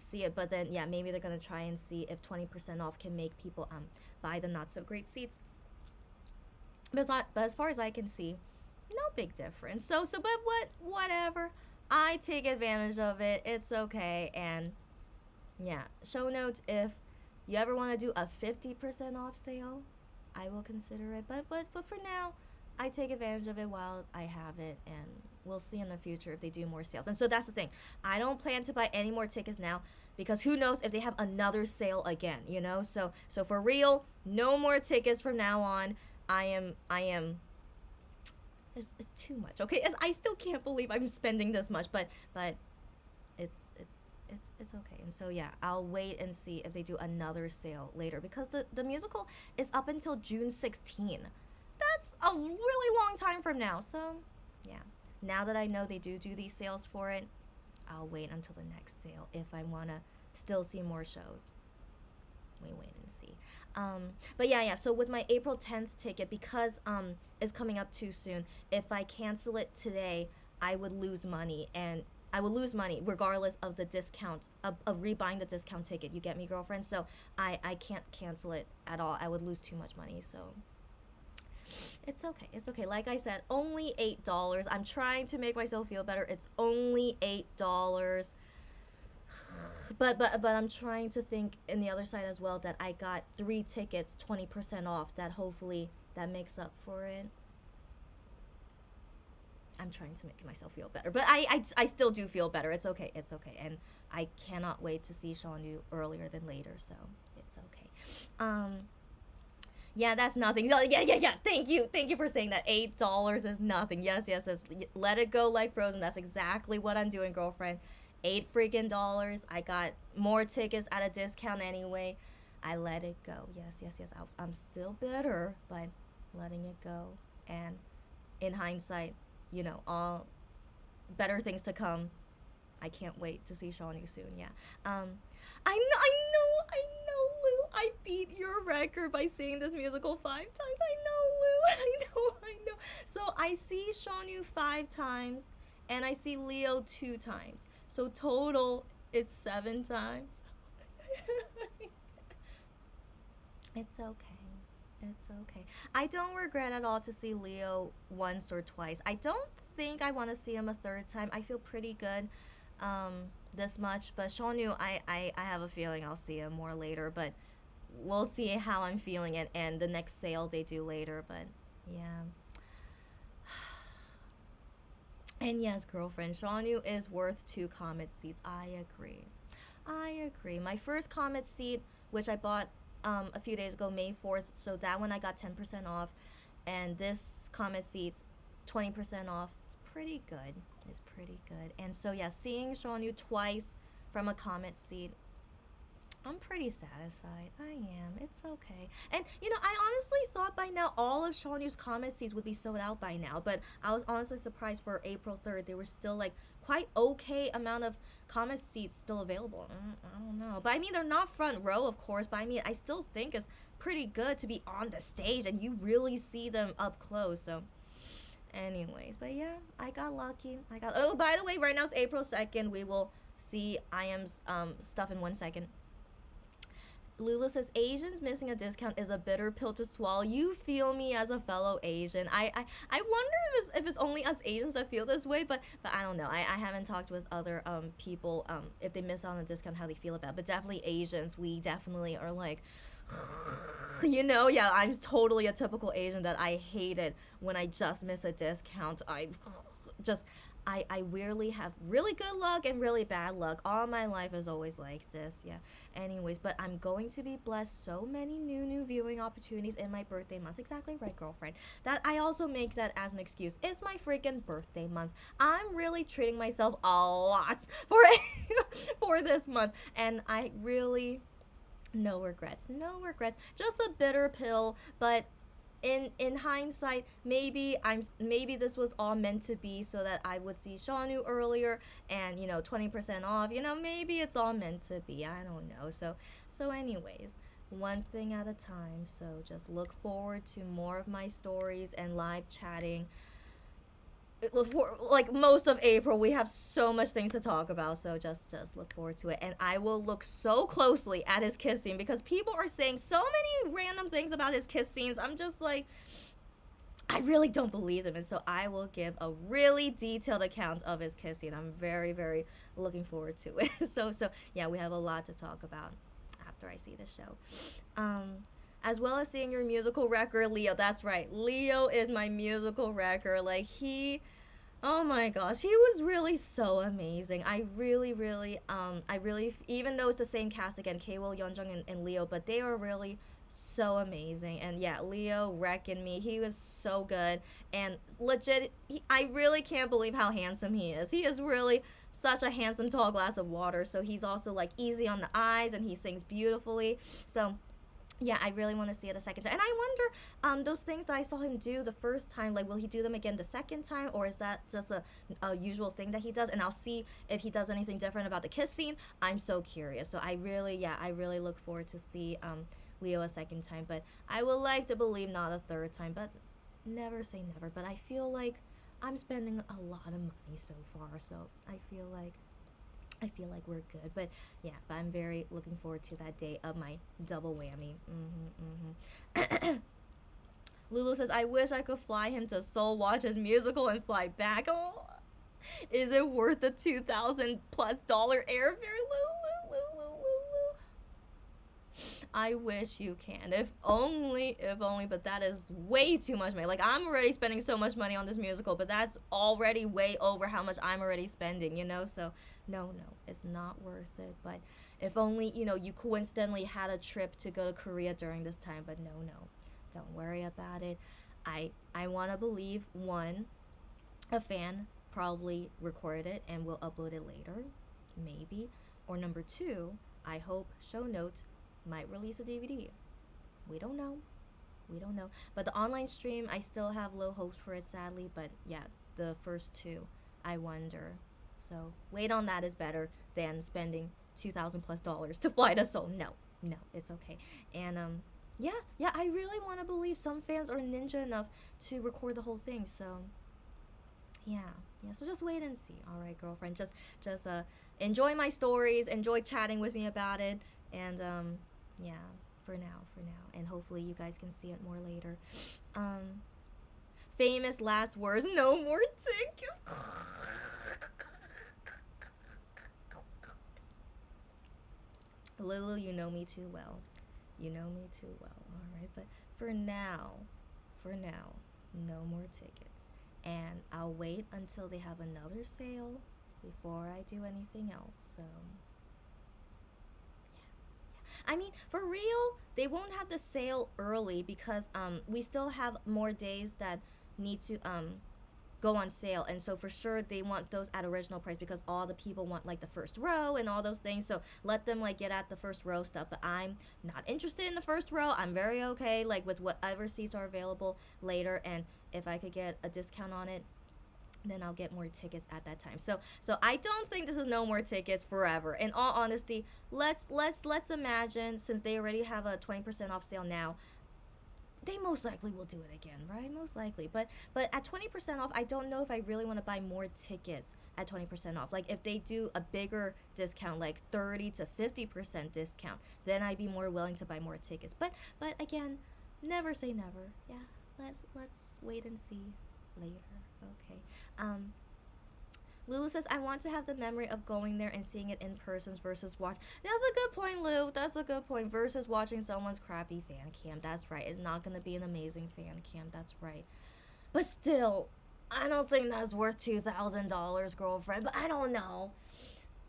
see it. But then yeah, maybe they're gonna try and see if 20% off can make people buy the not so great seats. But as far as I can see, no big difference. But whatever. I take advantage of it. It's okay. And yeah, show notes if you ever want to do a 50% off sale, I will consider it. But for now, I take advantage of it while I have it, and we'll see in the future if they do more sales. And so that's the thing. I don't plan to buy any more tickets now because who knows if they have another sale again, you know? So for real, no more tickets from now on. I am it's too much. Okay, I still can't believe I'm spending this much, but it's okay. And so yeah, I'll wait and see if they do another sale later because the musical is up until June 16. That's a really long time from now. So yeah, now that I know they do these sales for it, I'll wait until the next sale if I want to still see more shows. We wait and see. But yeah, so with my April 10th ticket, because it's coming up too soon, if I cancel it today, I would lose money, and I would lose money regardless of the discount of rebuying the discount ticket. You get me, girlfriend? So I can't cancel it at all. I would lose too much money. So it's okay. Like I said, only $8. I'm trying to make myself feel better. It's only $8. But I'm trying to think in the other side as well that I got 3 tickets 20% off, that hopefully that makes up for it. I'm trying to make myself feel better, but I still do feel better. It's okay, and I cannot wait to see Shawnee earlier than later, so it's okay. Yeah, that's nothing. Yeah. Thank you for saying that. $8 is nothing. Yes. Let it go like Frozen. That's exactly what I'm doing, girlfriend. $8 freaking dollars. I got more tickets at a discount anyway. I let it go. Yes. I'm still bitter, but letting it go. And in hindsight, you know, all better things to come. I can't wait to see Shawnee soon. Yeah. I know, Lou. I beat your record by seeing this musical 5 times. I know, Lou. I know. So I see Shawnee 5 times, and I see Leo 2 times. So total, it's 7 times. It's okay. It's okay. I don't regret at all to see Leo once or twice. I don't think I want to see him a third time. I feel pretty good this much. But Shonu, I have a feeling I'll see him more later. But we'll see how I'm feeling and the next sale they do later. But yeah. And yes, girlfriend, Shonu is worth 2 Comet seats. I agree. I agree. My first Comet seat, which I bought a few days ago, May 4th, so that one I got 10% off. And this Comet seat's 20% off. It's pretty good. It's pretty good. And so, yeah, seeing Shonu twice from a Comet seat, I'm pretty satisfied. I am. It's okay. And I honestly thought by now all of Shawnu's Comet seats would be sold out by now, but I was honestly surprised for April 3rd. There were still like quite okay amount of Comet seats still available. I don't know. But I mean, they're not front row, of course, but I mean, I still think it's pretty good to be on the stage and you really see them up close. So anyways, but yeah, I got lucky. Oh, by the way, right now it's April 2nd. We will see I am's stuff in 1 second. Lulu says Asians missing a discount is a bitter pill to swallow. You feel me as a fellow Asian. I wonder if it's only us Asians that feel this way, but I don't know. I haven't talked with other people if they miss out on a discount how they feel about it. But definitely Asians, we definitely are like yeah, I'm totally a typical Asian that I hate it when I just miss a discount. Just I weirdly have really good luck and really bad luck. All my life is always like this. Yeah. Anyways, but I'm going to be blessed so many new viewing opportunities in my birthday month. Exactly right, girlfriend. That I also make that as an excuse. It's my freaking birthday month. I'm really treating myself a lot for for this month, and I really no regrets. No regrets. Just a bitter pill, but in hindsight, maybe this was all meant to be so that I would see Shawnu earlier and 20% off. Maybe it's all meant to be. I don't know. So anyways, one thing at a time. So just look forward to more of my stories and live chatting for like most of April. We have so much things to talk about, so just look forward to it. And I will look so closely at his kiss scene because people are saying so many random things about his kiss scenes. I'm just like, I really don't believe them, and so I will give a really detailed account of his kiss scene. I'm very very looking forward to it. So yeah, we have a lot to talk about after I see the show. As well as seeing your musical record, Leo. That's right. Leo is my musical record. Like, oh my gosh, he was really so amazing. I really, even though it's the same cast again, K-Will, Yeonjung, and Leo, but they are really so amazing. And yeah, Leo wrecking me. He was so good. And legit, I really can't believe how handsome he is. He is really such a handsome, tall glass of water. So he's also like easy on the eyes and he sings beautifully. So yeah, I really want to see it a second time. And I wonder, those things that I saw him do the first time, like, will he do them again the second time, or is that just a usual thing that he does? And I'll see if he does anything different about the kiss scene. I'm so curious. So I really look forward to see Leo a second time. But I would like to believe not a third time, but never say never. But I feel like I'm spending a lot of money so far, so I feel like we're good. But yeah, but I'm very looking forward to that day of my double whammy. Lulu says, I wish I could fly him to Seoul, watch his musical, and fly back. Oh, is it worth the $2,000+ airfare? Lulu. I wish you can. If only, but that is way too much money. Like, I'm already spending so much money on this musical, but that's already way over how much I'm already spending, So, no, it's not worth it. But if only, you coincidentally had a trip to go to Korea during this time, but no, don't worry about it. I want to believe, one, a fan probably recorded it and will upload it later, maybe. Or number two, I hope Show Notes might release a DVD. We don't know. But the online stream, I still have low hopes for it, sadly. But yeah, the first two, I wonder. So wait on that is better than spending $2,000+ to fly to Seoul. No, it's okay. And yeah, I really want to believe some fans are ninja enough to record the whole thing. So yeah. So just wait and see. All right, girlfriend. Just enjoy my stories. Enjoy chatting with me about it. And yeah, for now, and hopefully you guys can see it more later. Famous last words, no more tickets. Lulu, you know me too well. You know me too well, alright? But for now, no more tickets. And I'll wait until they have another sale before I do anything else. So, yeah. I mean, for real, they won't have the sale early because we still have more days that need to go on sale, and so for sure they want those at original price because all the people want like the first row and all those things. So let them like get at the first row stuff, but I'm not interested in the first row. I'm very okay like with whatever seats are available later, and if I could get a discount on it, then I'll get more tickets at that time. So I don't think this is no more tickets forever. In all honesty, let's imagine, since they already have a 20% off sale now, they most likely will do it again, right? Most likely. But at 20% off, I don't know if I really want to buy more tickets at 20% off. Like if they do a bigger discount, like 30 to 50% discount, then I'd be more willing to buy more tickets. But again, never say never. Yeah. Let's wait and see later. Okay. Lulu says, I want to have the memory of going there and seeing it in person versus watch. That's a good point, Lou. That's a good point. Versus watching someone's crappy fan cam. That's right. It's not going to be an amazing fan cam. That's right. But still, I don't think that's worth $2,000, girlfriend. But I don't know.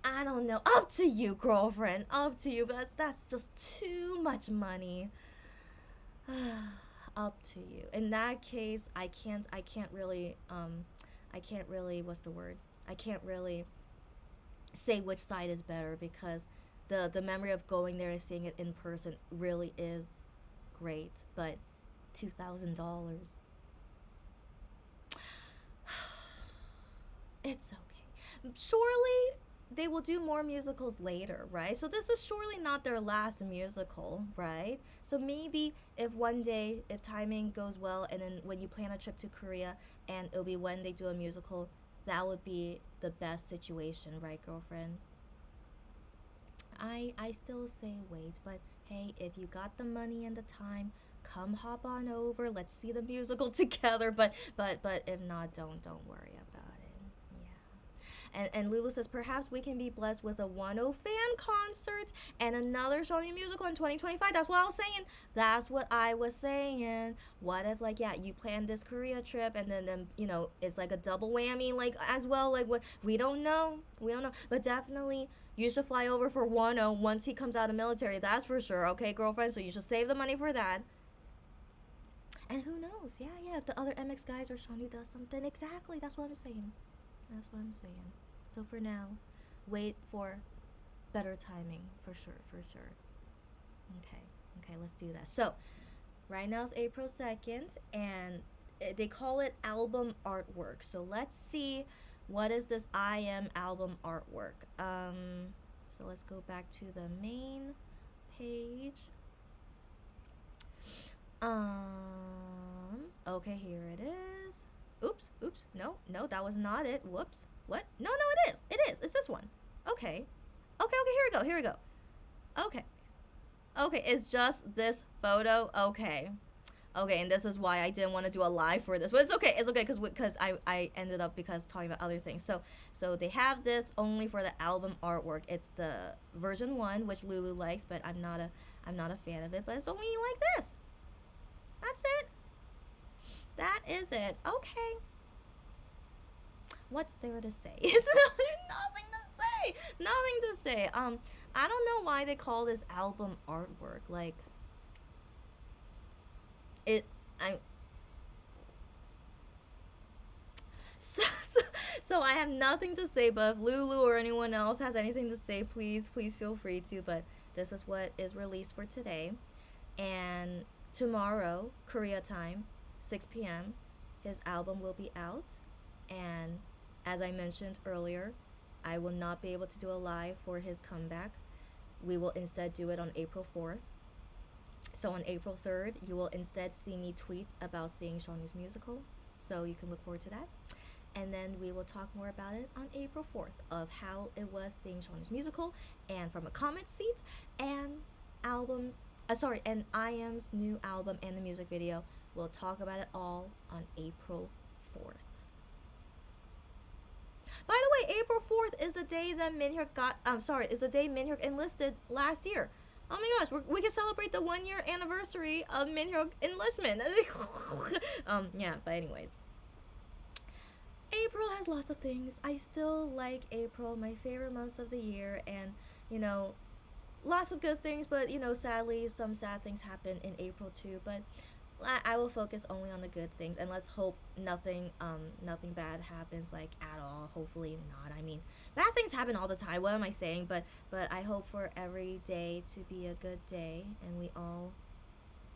Up to you, girlfriend. Up to you. But that's just too much money. Up to you. In that case, I can't really, what's the word? I can't really say which side is better because the memory of going there and seeing it in person really is great, but $2,000. It's okay. Surely they will do more musicals later, right? So this is surely not their last musical, right? So maybe if one day, if timing goes well, and then when you plan a trip to Korea and it'll be when they do a musical, that would be the best situation, right, girlfriend? I still say wait, but hey, if you got the money and the time, come hop on over. Let's see the musical together. But if not, don't worry about it. Yeah. And Lulu says, perhaps we can be blessed with a 1O fan concert and another Shawnee musical in 2025. That's what I was saying. That's what I was saying. What if, like, yeah, you plan this Korea trip and then you know, it's like a double whammy, like, as well. Like, what? We don't know. But definitely, you should fly over for 1O once he comes out of military. That's for sure. Okay, girlfriend? So you should save the money for that. And who knows? Yeah, if the other MX guys or Shawnee does something. Exactly. That's what I'm saying. So for now, wait for better timing, for sure. Okay, let's do that. So right now it's April 2nd, and they call it album artwork. So let's see, what is this I Am album artwork? So let's go back to the main page. Okay, here it is. Oops. No, that was not it. Whoops. What? No, it is. It's this one. Okay, here we go. Okay, it's just this photo. Okay, and this is why I didn't want to do a live for this, but it's okay because I ended up talking about other things. So they have this only for the album artwork. It's the version 1, which Lulu likes, but I'm not a fan of it. But it's only like this. That's it. That is it. Okay. What's there to say? There's nothing to say. I don't know why they call this album artwork. Like, so I have nothing to say, but if Lulu or anyone else has anything to say, please feel free to. But this is what is released for today. And tomorrow, Korea time, 6 p.m., his album will be out. And as I mentioned earlier, I will not be able to do a live for his comeback. We will instead do it on April 4th. So on April 3rd, you will instead see me tweet about seeing Shawnee's musical. So you can look forward to that. And then we will talk more about it on April 4th of how it was seeing Shawnee's musical, and from a comment seat, and sorry, and I.Am's new album and the music video. We'll talk about it all on April 4th. By the way, April 4th is the day that Minhyuk got. I'm sorry, is the day Minhyuk enlisted last year. Oh my gosh, we can celebrate the 1 year anniversary of Minhyuk enlistment. Yeah, but anyways. April has lots of things. I still like April, my favorite month of the year, and you know, lots of good things, but sadly, some sad things happen in April too. But I will focus only on the good things, and let's hope nothing bad happens, like, at all. Hopefully not. I mean, bad things happen all the time. What am I saying? But I hope for every day to be a good day, and we all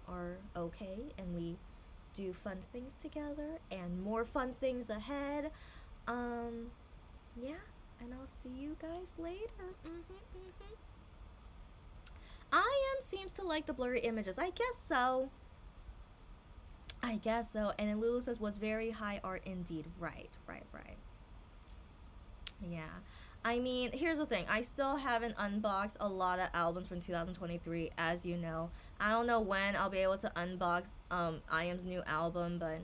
are okay, and we do fun things together, and more fun things ahead. Yeah, and I'll see you guys later. I.Am seems to like the blurry images. I guess so. I guess so. And then Lulu says, was very high art indeed. Right. Yeah. I mean, here's the thing. I still haven't unboxed a lot of albums from 2023, as you know. I don't know when I'll be able to unbox I.Am's new album, but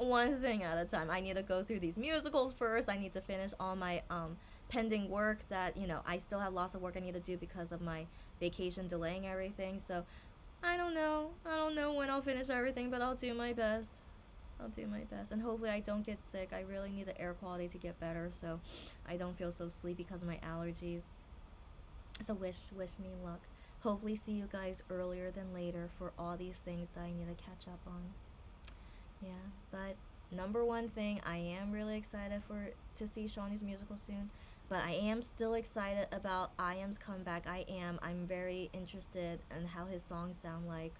one thing at a time. I need to go through these musicals first. I need to finish all my pending work that, I still have lots of work I need to do because of my vacation delaying everything. So I don't know. I don't know when I'll finish everything, but I'll do my best. And hopefully I don't get sick. I really need the air quality to get better, so I don't feel so sleepy because of my allergies. So wish me luck. Hopefully see you guys earlier than later for all these things that I need to catch up on. Yeah, but number one thing, I am really excited to see Shawnee's musical soon. But I am still excited about I.Am's comeback. I'm very interested in how his songs sound like.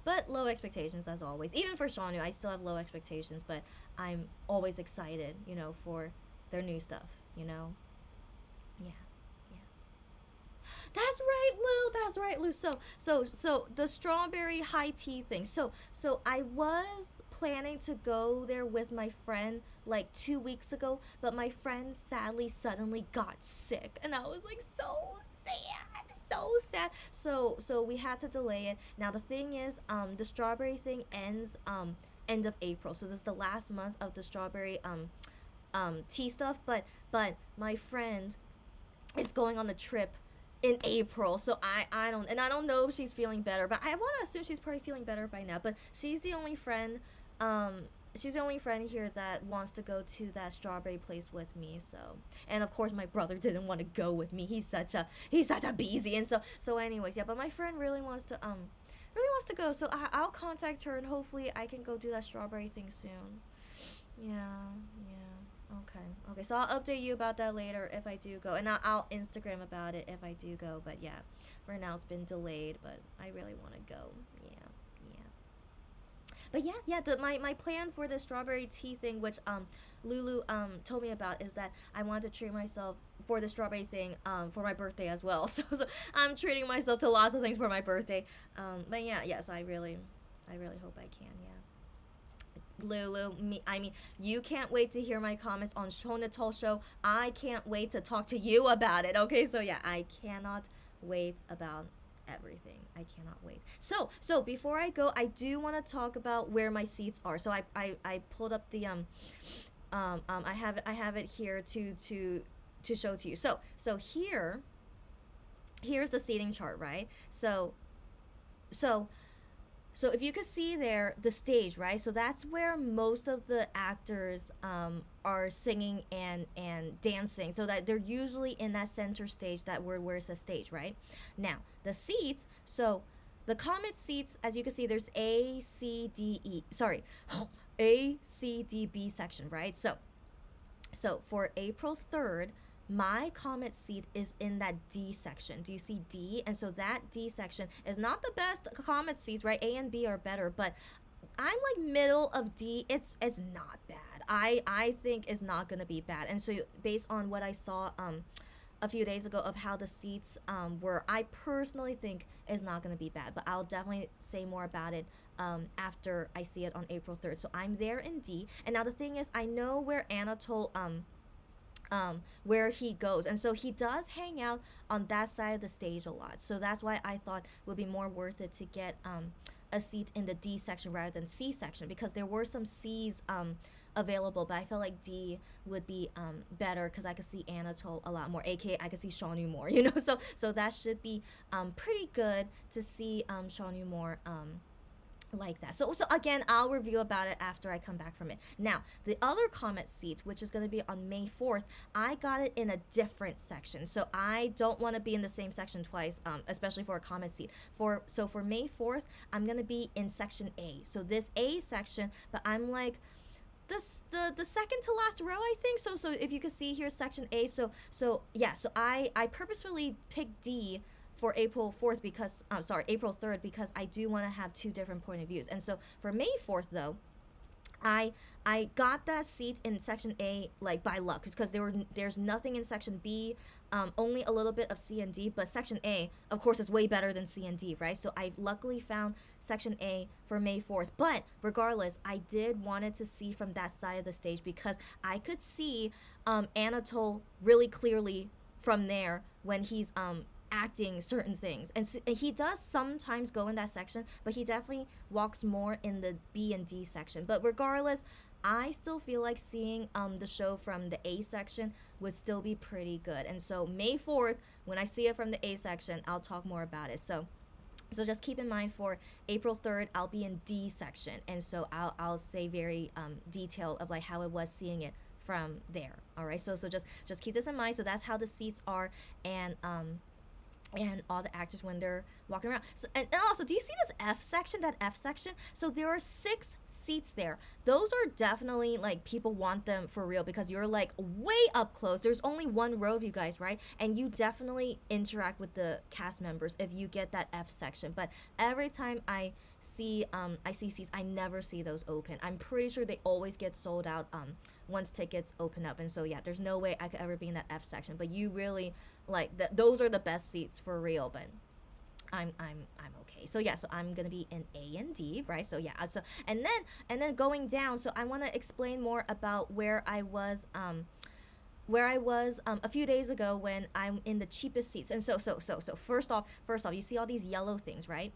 But low expectations, as always. Even for Shawnee, I still have low expectations. But I'm always excited, for their new stuff, Yeah. That's right, Lou. So the strawberry high tea thing. So I was planning to go there with my friend like 2 weeks ago, but my friend sadly suddenly got sick, and I was like so sad. So we had to delay it. Now the thing is, the strawberry thing ends end of April. So this is the last month of the strawberry tea stuff. But my friend is going on the trip in April, so I don't know if she's feeling better, but I want to assume she's probably feeling better by now. But she's the only friend here that wants to go to that strawberry place with me. So, and of course my brother didn't want to go with me. He's such a busy, and so anyways, yeah. But my friend really wants to go, so I'll contact her, and hopefully I can go do that strawberry thing soon. Yeah. Okay. So I'll update you about that later if I do go, and I'll Instagram about it if I do go. But yeah, for now it's been delayed, but I really want to go. Yeah. But yeah. My plan for the strawberry tea thing, which Lulu told me about, is that I wanted to treat myself for the strawberry thing for my birthday as well. So I'm treating myself to lots of things for my birthday. But yeah. So I really hope I can. Yeah. Lulu, you can't wait to hear my comments on Shonatol Show. I can't wait to talk to you about it. Okay, so yeah, I cannot wait about everything. I cannot wait. So before I go, I do want to talk about where my seats are. So I pulled up the I have it here to show to you. So here's the seating chart, right? So if you could see there, the stage, right? So that's where most of the actors are singing and dancing. So that they're usually in that center stage, that where it says stage, right? Now, the seats, so the Comet seats, as you can see, there's A, C, D, E. Sorry, A, C, D, B section, right? So for April 3rd, my Comet seat is in that D section. Do you see D? And so that D section is not the best Comet seats, right? A and B are better, but I'm like middle of D. It's not bad. I think it's not gonna be bad. And so based on what I saw a few days ago of how the seats were, I personally think it's not gonna be bad. But I'll definitely say more about it after I see it on April 3rd. So I'm there in D. And now the thing is, I know where Anatole where he goes. And so he does hang out on that side of the stage a lot. So that's why I thought it would be more worth it to get a seat in the D section rather than C section, because there were some C's available, but I felt like D would be better because I could see Anatole a lot more, aka I could see Shawnee more, you know. So that should be pretty good to see Shawnee more like that. So again, I'll review about it after I come back from it. Now, the other Comet seat, which is going to be on May 4th, I got it in a different section. So I don't want to be in the same section twice, especially for a Comet seat. So for May 4th, I'm going to be in section A. So this A section, but I'm like the second to last row, I think. So if you can see here, section A. So yeah, so I purposefully picked D for April 4th because April 3rd, because I do want to have two different point of views. And so for May 4th though, I got that seat in section A like by luck, because there's nothing in section B, only a little bit of C and D, but section A of course is way better than C and D, right? So I luckily found section A for May 4th. But regardless, I did wanted to see from that side of the stage because I could see Anatole really clearly from there when he's acting certain things, and he does sometimes go in that section, but he definitely walks more in the B and D section. But regardless, I still feel like seeing the show from the A section would still be pretty good. And so May 4th, when I see it from the A section, I'll talk more about it. So just keep in mind for April 3rd, I'll be in D section, and so I'll say very detailed of like how it was seeing it from there. All right, so just keep this in mind. So that's how the seats are, and all the actors when they're walking around. So and also, do you see this F section, that F section? So there are 6 seats there. Those are definitely like people want them for real because you're like way up close. There's only one row of you guys, right? And you definitely interact with the cast members if you get that F section. But every time I see seats, I never see those open. I'm pretty sure they always get sold out once tickets open up. And so yeah, there's no way I could ever be in that F section. But you really like those are the best seats for real. But I'm okay. So yeah, so I'm gonna be in A and D, right? So yeah, so and then going down. So I want to explain more about where I was a few days ago when I'm in the cheapest seats. And so first off, you see all these yellow things, right?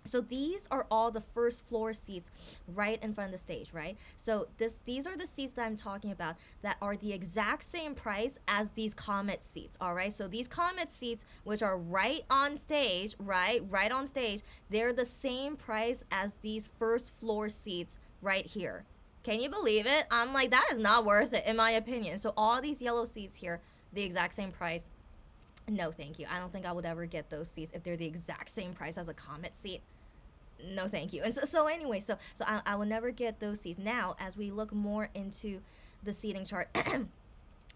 So these are all the first floor seats right in front of the stage, right? So these are the seats that I'm talking about that are the exact same price as these Comet seats, all right? So these Comet seats, which are right on stage, right on stage, they're the same price as these first floor seats right here. Can you believe it? I'm like, that is not worth it in my opinion. So all these yellow seats here, the exact same price. No, thank you. I don't think I would ever get those seats if they're the exact same price as a Comet seat. No, thank you. And so anyway, so I will never get those seats. Now, as we look more into the seating chart,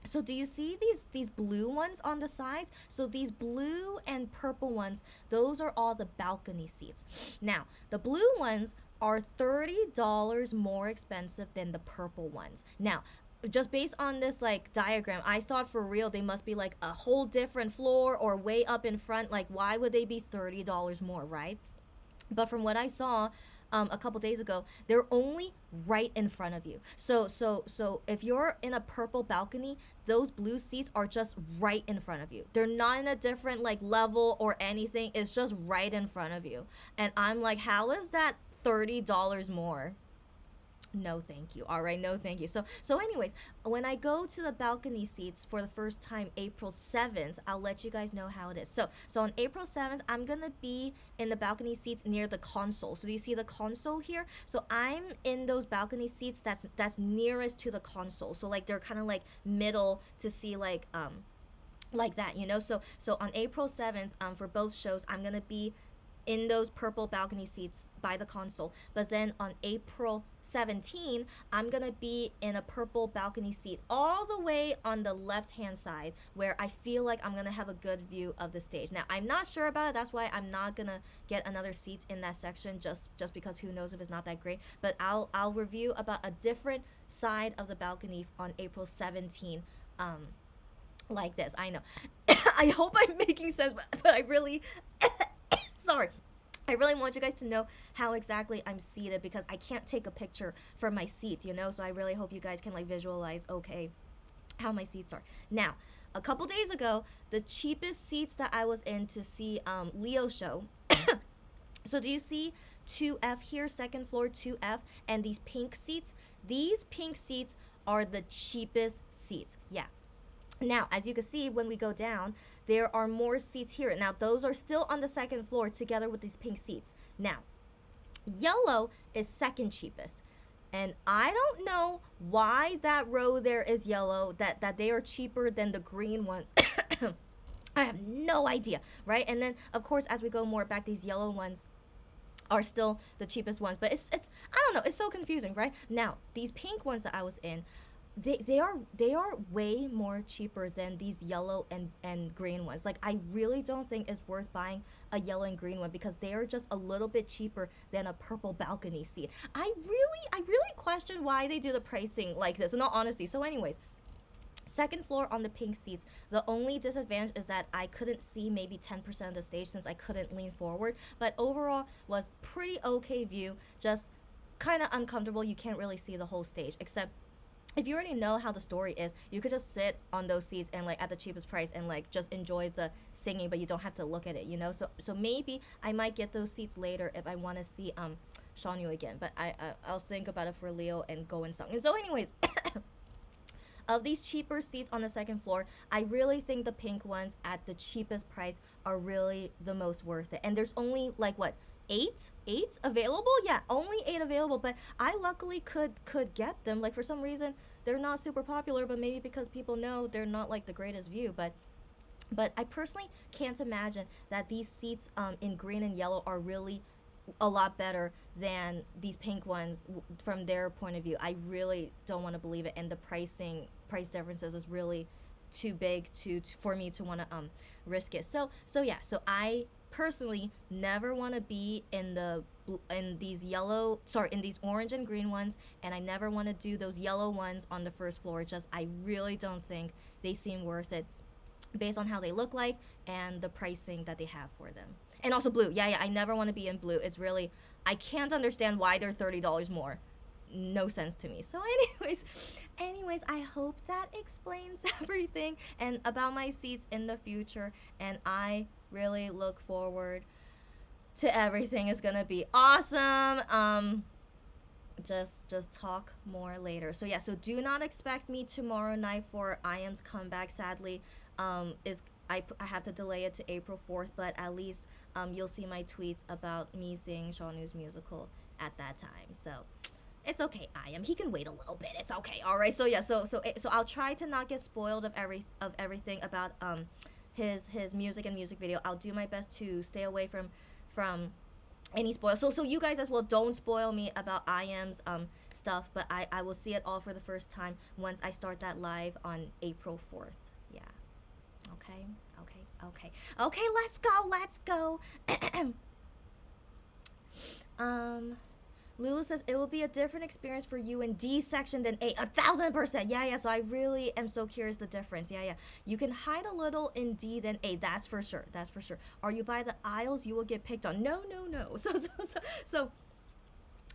so do you see these blue ones on the sides? So these blue and purple ones, those are all the balcony seats. Now, the blue ones are $30 more expensive than the purple ones. Now, just based on this like diagram, I thought for real they must be like a whole different floor or way up in front. Like, why would they be $30 more, right? But from what I saw a couple days ago, they're only right in front of you. So if you're in a purple balcony, those blue seats are just right in front of you. They're not in a different like level or anything. It's just right in front of you. And I'm like, how is that $30 more? No, thank you. All right, no, thank you. So anyways, when I go to the balcony seats for the first time, April 7th, I'll let you guys know how it is. So on April 7th, I'm gonna be in the balcony seats near the console. So do you see the console here? So I'm in those balcony seats that's nearest to the console. So like they're kind of like middle to see like that, you know. So on April 7th, for both shows, I'm gonna be in those purple balcony seats by the console. But then on April 17, I'm gonna be in a purple balcony seat all the way on the left hand side where I feel like I'm gonna have a good view of the stage. Now I'm not sure about it, that's why I'm not gonna get another seat in that section just because who knows if it's not that great. But I'll review about a different side of the balcony on April 17 like this. I know I hope I'm making sense, but I really sorry, I really want you guys to know how exactly I'm seated because I can't take a picture from my seat, you know, so I really hope you guys can like visualize okay how my seats are. Now, a couple days ago, the cheapest seats that I was in to see Leo show. So do you see 2F here, second floor 2F, and these pink seats? These pink seats are the cheapest seats. Yeah. Now, as you can see, when we go down, there are more seats here. Now, those are still on the second floor together with these pink seats. Now, yellow is second cheapest. And I don't know why that row there is yellow, that they are cheaper than the green ones. I have no idea, right? And then, of course, as we go more back, these yellow ones are still the cheapest ones. But it's I don't know, it's so confusing, right? Now, these pink ones that I was in, they are way more cheaper than these yellow and green ones. Like, I really don't think it's worth buying a yellow and green one because they are just a little bit cheaper than a purple balcony seat. I really question why they do the pricing like this, in all honesty. So anyways, second floor on the pink seats. The only disadvantage is that I couldn't see maybe 10% of the stage since I couldn't lean forward, but overall was pretty okay view, just kind of uncomfortable. You can't really see the whole stage, except if you already know how the story is, you could just sit on those seats and like at the cheapest price and like just enjoy the singing, but you don't have to look at it, you know. So maybe I might get those seats later if I want to see Sean Yu again, but I'll think about it for Leo and Go and Sung. And so anyways, of these cheaper seats on the second floor, I really think the pink ones at the cheapest price are really the most worth it. And there's only like what, eight available? Yeah, only 8 available, but I luckily could get them. Like, for some reason they're not super popular, but maybe because people know they're not like the greatest view. But I personally can't imagine that these seats in green and yellow are really a lot better than these pink ones from their point of view. I really don't want to believe it, and the price differences is really too big to for me to want to risk it. So yeah, so I personally never want to be in these yellow, sorry, in these orange and green ones, and I never want to do those yellow ones on the first floor. Just, I really don't think they seem worth it based on how they look like and the pricing that they have for them. And also blue. Yeah, I never want to be in blue. It's really, I can't understand why they're $30 more. No sense to me. So anyways, I hope that explains everything and about my seats in the future, and I really look forward to everything. Is gonna be awesome. Just talk more later. So yeah, so do not expect me tomorrow night for IM's comeback. Sadly, is I have to delay it to April 4th, but at least you'll see my tweets about me seeing Sean Yu's musical at that time. So it's okay, IM. He can wait a little bit. It's okay. All right. So yeah. So I'll try to not get spoiled of everything about his music and music video. I'll do my best to stay away from any spoil. So you guys as well, don't spoil me about IM's stuff. But I will see it all for the first time once I start that live on April 4th. Yeah. Okay. Okay, let's go. Lulu says it will be a different experience for you in D section than A. 1,000%. Yeah. So I really am so curious the difference. Yeah. You can hide a little in D than A. That's for sure. Are you by the aisles? You will get picked on. No. So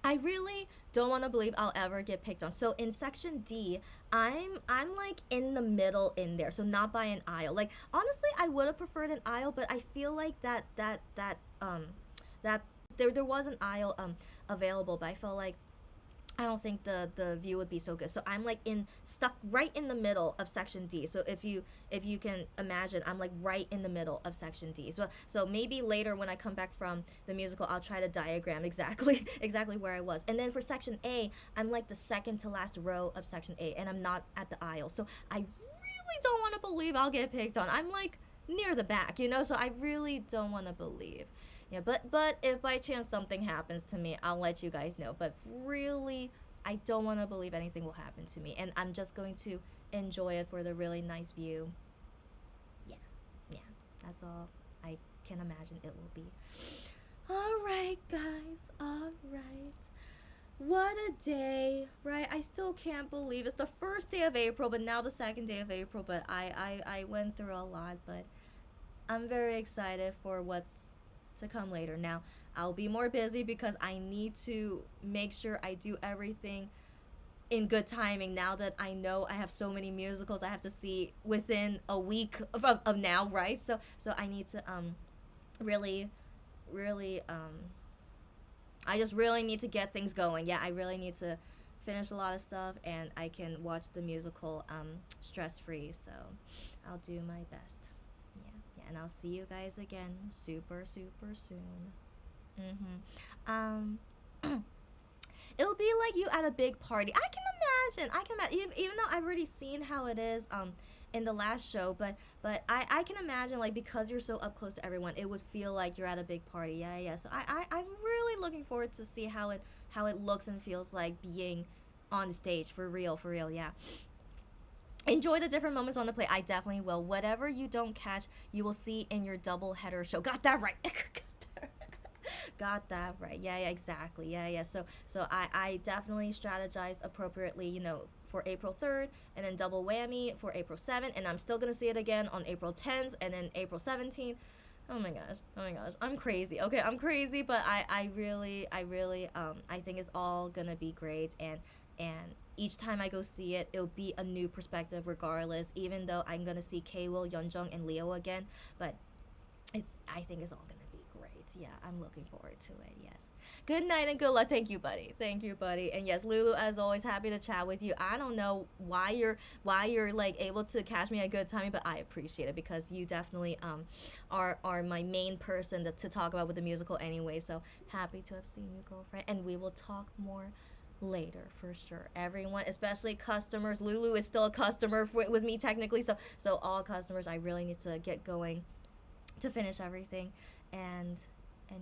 I really don't want to believe I'll ever get picked on. So in section D, I'm like in the middle in there, so not by an aisle. Like, honestly, I would have preferred an aisle, but I feel like that there was an aisle available, but I felt like I don't think the view would be so good. So I'm like stuck right in the middle of section D. So if you can imagine, I'm like right in the middle of section D. So maybe later when I come back from the musical, I'll try to diagram exactly where I was. And then for section A, I'm like the second to last row of section A, and I'm not at the aisle. So I really don't want to believe I'll get picked on. I'm like near the back, you know, so I really don't want to believe. Yeah, but if by chance something happens to me, I'll let you guys know. But really, I don't want to believe anything will happen to me, and I'm just going to enjoy it for the really nice view. Yeah, that's all I can imagine it will be. All right, guys, all right. What a day, right? I still can't believe it's the first day of April, but now the second day of April. But I went through a lot, but I'm very excited for what's to come later. Now, I'll be more busy because I need to make sure I do everything in good timing now that I know I have so many musicals I have to see within a week of now, right? So I need to really really I just really need to get things going. Yeah, I really need to finish a lot of stuff and I can watch the musical stress free. So I'll do my best. Yeah, yeah, and I'll see you guys again super super soon. Um, it'll be like you at a big party. I can imagine. I can imagine. Even though I've already seen how it is in the last show, but I can imagine like because you're so up close to everyone, it would feel like you're at a big party. Yeah, yeah. So I'm really looking forward to see how it looks and feels like being on stage for real, for real. Yeah. Enjoy the different moments on the play. I definitely will. Whatever you don't catch, you will see in your double header show. Got that right. Got that right. Yeah, yeah, exactly. Yeah, yeah. So I definitely strategized appropriately, you know, for April 3rd and then double whammy for April 7th and I'm still going to see it again on April 10th and then April 17th. Oh my gosh. Oh my gosh. I'm crazy. Okay, I'm crazy, but I really I think it's all going to be great and each time I go see it, it'll be a new perspective regardless, even though I'm going to see K-Will, Yeonjung and Leo again, but I think it's all gonna be great. Yeah, I'm looking forward to it. Yes. Good night and good luck. Thank you, buddy. Thank you, buddy. And yes, Lulu, as always, happy to chat with you. I don't know why you're like able to catch me at good timing, but I appreciate it because you definitely are my main person to talk about with the musical anyway. So happy to have seen you, girlfriend. And we will talk more later for sure. Everyone, especially customers. Lulu is still a customer with me technically. So all customers, I really need to get going to finish everything and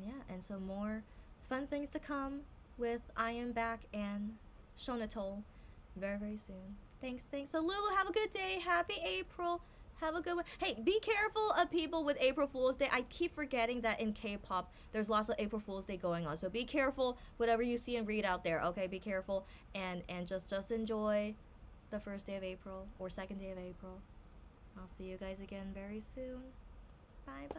yeah, and so more fun things to come with I Am Back and Shonatol very very soon. Thanks. So Lulu, have a good day. Happy April. Have a good one. Hey, be careful of people with April Fool's Day. I keep forgetting that in K-pop there's lots of April Fool's Day going on. So be careful whatever you see and read out there. Okay, be careful and just enjoy the first day of April or second day of April. I'll see you guys again very soon. Bye bye.